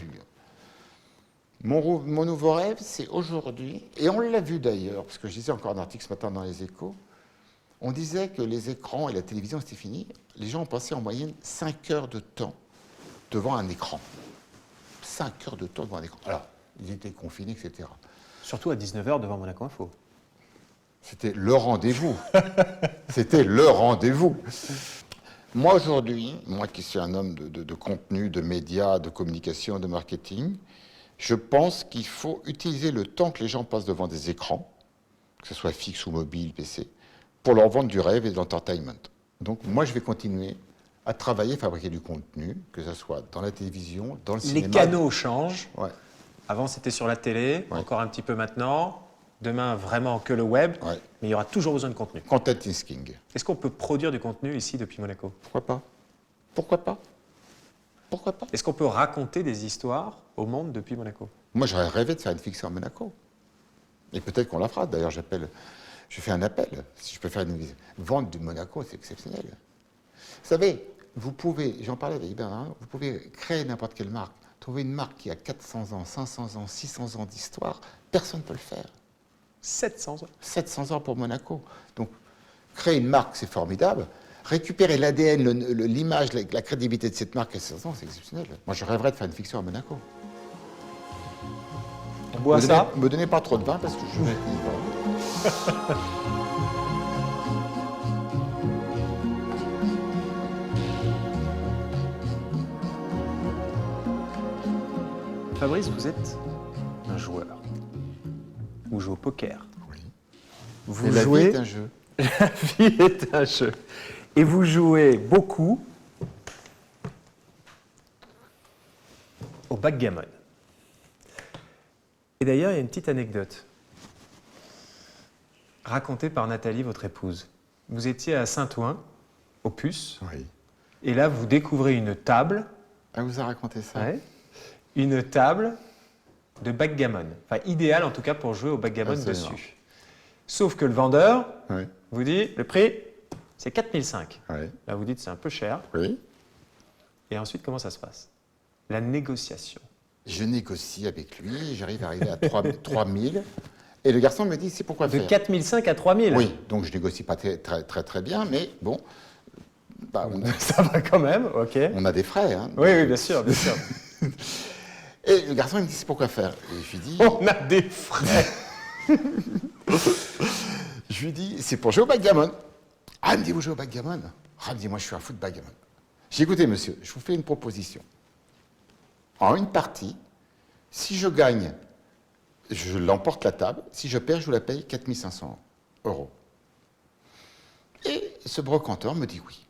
H: Mon nouveau rêve, c'est aujourd'hui, et on l'a vu d'ailleurs, parce que je lisais encore un article ce matin dans Les Échos, on disait que les écrans et la télévision, c'était fini. Les gens ont passé en moyenne 5 heures de temps devant un écran. 5 heures de temps devant un écran. Alors, ils étaient confinés, etc.
A: Surtout à 19h devant Monaco Info.
H: C'était le rendez-vous. C'était le rendez-vous. Moi, aujourd'hui, moi qui suis un homme de contenu, de médias, de communication, de marketing, je pense qu'il faut utiliser le temps que les gens passent devant des écrans, que ce soit fixe ou mobile, PC, pour leur vendre du rêve et de l'entertainment. Donc, moi, je vais continuer à travailler, fabriquer du contenu, que ce soit dans la télévision, dans le cinéma.
A: Les canaux changent.
H: Ouais.
A: Avant, c'était sur la télé, encore un petit peu maintenant. Demain, vraiment que le web, mais il y aura toujours besoin de contenu.
H: Content is king.
A: Est-ce qu'on peut produire du contenu ici depuis Monaco?
H: Pourquoi pas? Pourquoi pas? Pourquoi pas?
A: Est-ce qu'on peut raconter des histoires au monde depuis Monaco?
H: Moi, j'aurais rêvé de faire une fiction à Monaco. Et peut-être qu'on la fera. D'ailleurs, je fais un appel. Si je peux faire une vente de Monaco, c'est exceptionnel. Vous savez, vous pouvez, j'en parlais avec Bernard, vous pouvez créer n'importe quelle marque. Trouver une marque qui a 400 ans, 500 ans, 600 ans d'histoire, personne ne peut le faire.
A: 700 ans.
H: 700 ans pour Monaco. Donc, créer une marque, c'est formidable. Récupérer l'ADN, l'image, la crédibilité de cette marque à 700 ans, c'est exceptionnel. Moi, je rêverais de faire une fiction à Monaco.
A: On boit ça?
H: Me donnez pas trop de vin parce que je vais...
A: Fabrice, vous êtes un joueur. Vous jouez au poker.
H: Oui.
A: Vous
H: la
A: jouez...
H: vie est un jeu.
A: La vie est un jeu. Et vous jouez beaucoup au backgammon. Et d'ailleurs, il y a une petite anecdote racontée par Nathalie, votre épouse. Vous étiez à Saint-Ouen, au Puce,
H: Oui.
A: et là, vous découvrez une table.
H: Elle vous a raconté ça?
A: Ouais. une table de backgammon. Enfin, idéale en tout cas pour jouer au backgammon
H: Absolument.
A: dessus. Sauf que le vendeur
H: Oui.
A: vous dit, le prix, c'est 4005.
H: Oui.
A: Là, vous dites, c'est un peu cher.
H: Oui.
A: Et ensuite, comment ça se passe? La négociation.
H: Je négocie avec lui, j'arrive à arriver à 3000. Et le garçon me dit, c'est pourquoi
A: De
H: faire
A: 4005 à 3000.
H: Oui, donc je négocie pas très bien, mais bon, bah,
A: Ça va quand même, ok.
H: on a des frais. Hein.
A: Oui, oui, bien sûr, bien sûr.
H: Et le garçon il me dit, c'est pourquoi faire? Et je lui dis,
A: On a des frais.
H: je lui dis, c'est pour jouer au backgammon. Ah, il me dit, vous jouez au backgammon? Ah, il me dit, moi je suis un fou de backgammon. J'ai dit, écoutez monsieur, je vous fais une proposition. En une partie, si je gagne, je l'emporte la table. Si je perds, je vous la paye 4500 €. Et ce brocanteur me dit oui.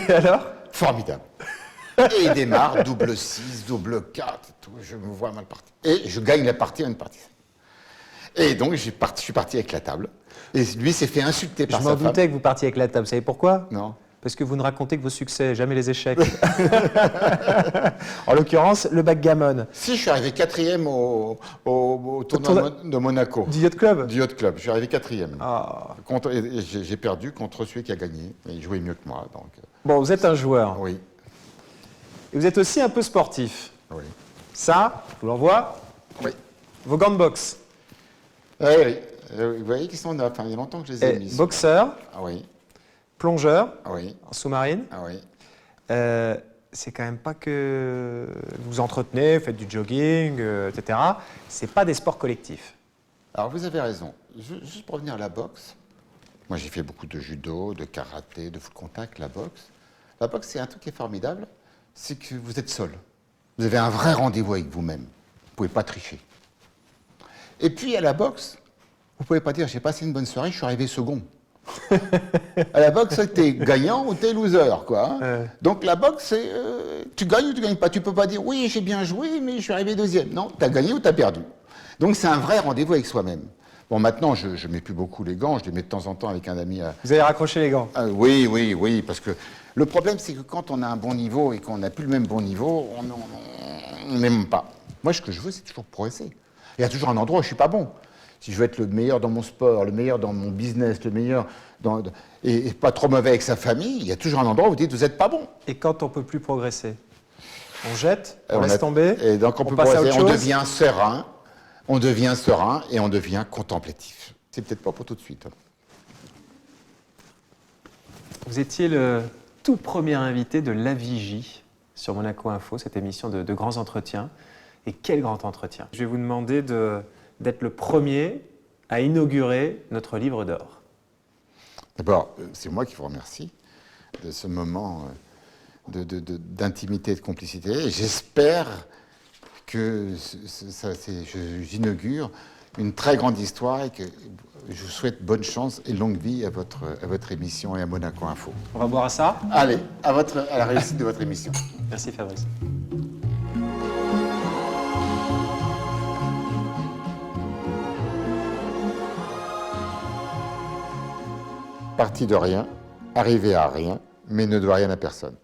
A: Et alors?
H: Formidable. Et il démarre, double 6, double 4, et tout. Je me vois mal parti. Et je gagne la partie en une partie. Et donc, je suis parti avec la table. Et lui s'est fait insulter par
A: Je
H: sa
A: m'en
H: femme.
A: doutais que vous partiez avec la table. Vous savez pourquoi?
H: Non.
A: Parce que vous ne racontez que vos succès, jamais les échecs. En l'occurrence, le backgammon.
H: Si, je suis arrivé 4e au tournoi de Monaco.
A: Du yacht club?
H: Du yacht club. Je suis arrivé 4e.
A: Ah.
H: Et j'ai perdu contre celui qui a gagné. Et il jouait mieux que moi. Donc,
A: Bon, vous êtes un joueur.
H: oui.
A: Et vous êtes aussi un peu sportif.
H: Oui.
A: Ça, je vous l'envoie.
H: Oui.
A: Vos gants de boxe.
H: Oui, oui. Vous voyez qu'ils sont neufs. Hein. Il y a longtemps que je les ai
A: Et
H: mis.
A: boxeur,
H: Ah oui.
A: plongeur,
H: Ah oui.
A: en sous-marine.
H: Ah oui.
A: C'est quand même pas que vous entretenez, faites du jogging, etc. C'est pas des sports collectifs.
H: Alors vous avez raison. Juste pour revenir à la boxe, moi j'ai fait beaucoup de judo, de karaté, de full contact, la boxe. La boxe, c'est un truc qui est formidable, c'est que vous êtes seul. Vous avez un vrai rendez-vous avec vous-même. Vous ne pouvez pas tricher. Et puis à la boxe, vous ne pouvez pas dire j'ai passé une bonne soirée, je suis arrivé second. À la boxe, t'es gagnant ou t'es loser, quoi. Hein. Donc la boxe, c'est tu gagnes ou tu gagnes pas. Tu peux pas dire oui, j'ai bien joué, mais je suis arrivé deuxième. Non, t'as gagné ou t'as perdu. Donc c'est un vrai rendez-vous avec soi-même. Bon, maintenant, je ne mais plus beaucoup les gants, je les mets de temps en temps avec un ami.
A: Vous avez raccroché les gants?
H: Oui, parce que le problème, c'est que quand on a un bon niveau et qu'on n'a plus le même bon niveau, on n'aime pas. Moi, ce que je veux, c'est toujours progresser. Il y a toujours un endroit où je ne suis pas bon. Si je veux être le meilleur dans mon sport, le meilleur dans mon business, le meilleur et pas trop mauvais avec sa famille, il y a toujours un endroit où vous dites vous n'êtes pas bon.
A: Et quand on ne peut plus progresser, on jette, on laisse tomber,
H: et donc on peut
A: passe à
H: progresser,
A: autre
H: on
A: chose.
H: devient serein et on devient contemplatif. C'est peut-être pas pour tout de suite.
A: Vous étiez le tout premier invité de La Vigie sur Monaco Info, cette émission de grands entretiens. Et quel grand entretien! Je vais vous demander d'être le premier à inaugurer notre livre d'or.
H: D'abord, c'est moi qui vous remercie de ce moment d'intimité et de complicité. Et j'espère que j'inaugure une très grande histoire et que je vous souhaite bonne chance et longue vie à votre émission et à Monaco Info.
A: On va boire à ça?
H: Allez, à la réussite de votre émission.
A: Merci Fabrice.
H: Parti de rien, arrivé à rien, mais ne doit rien à personne.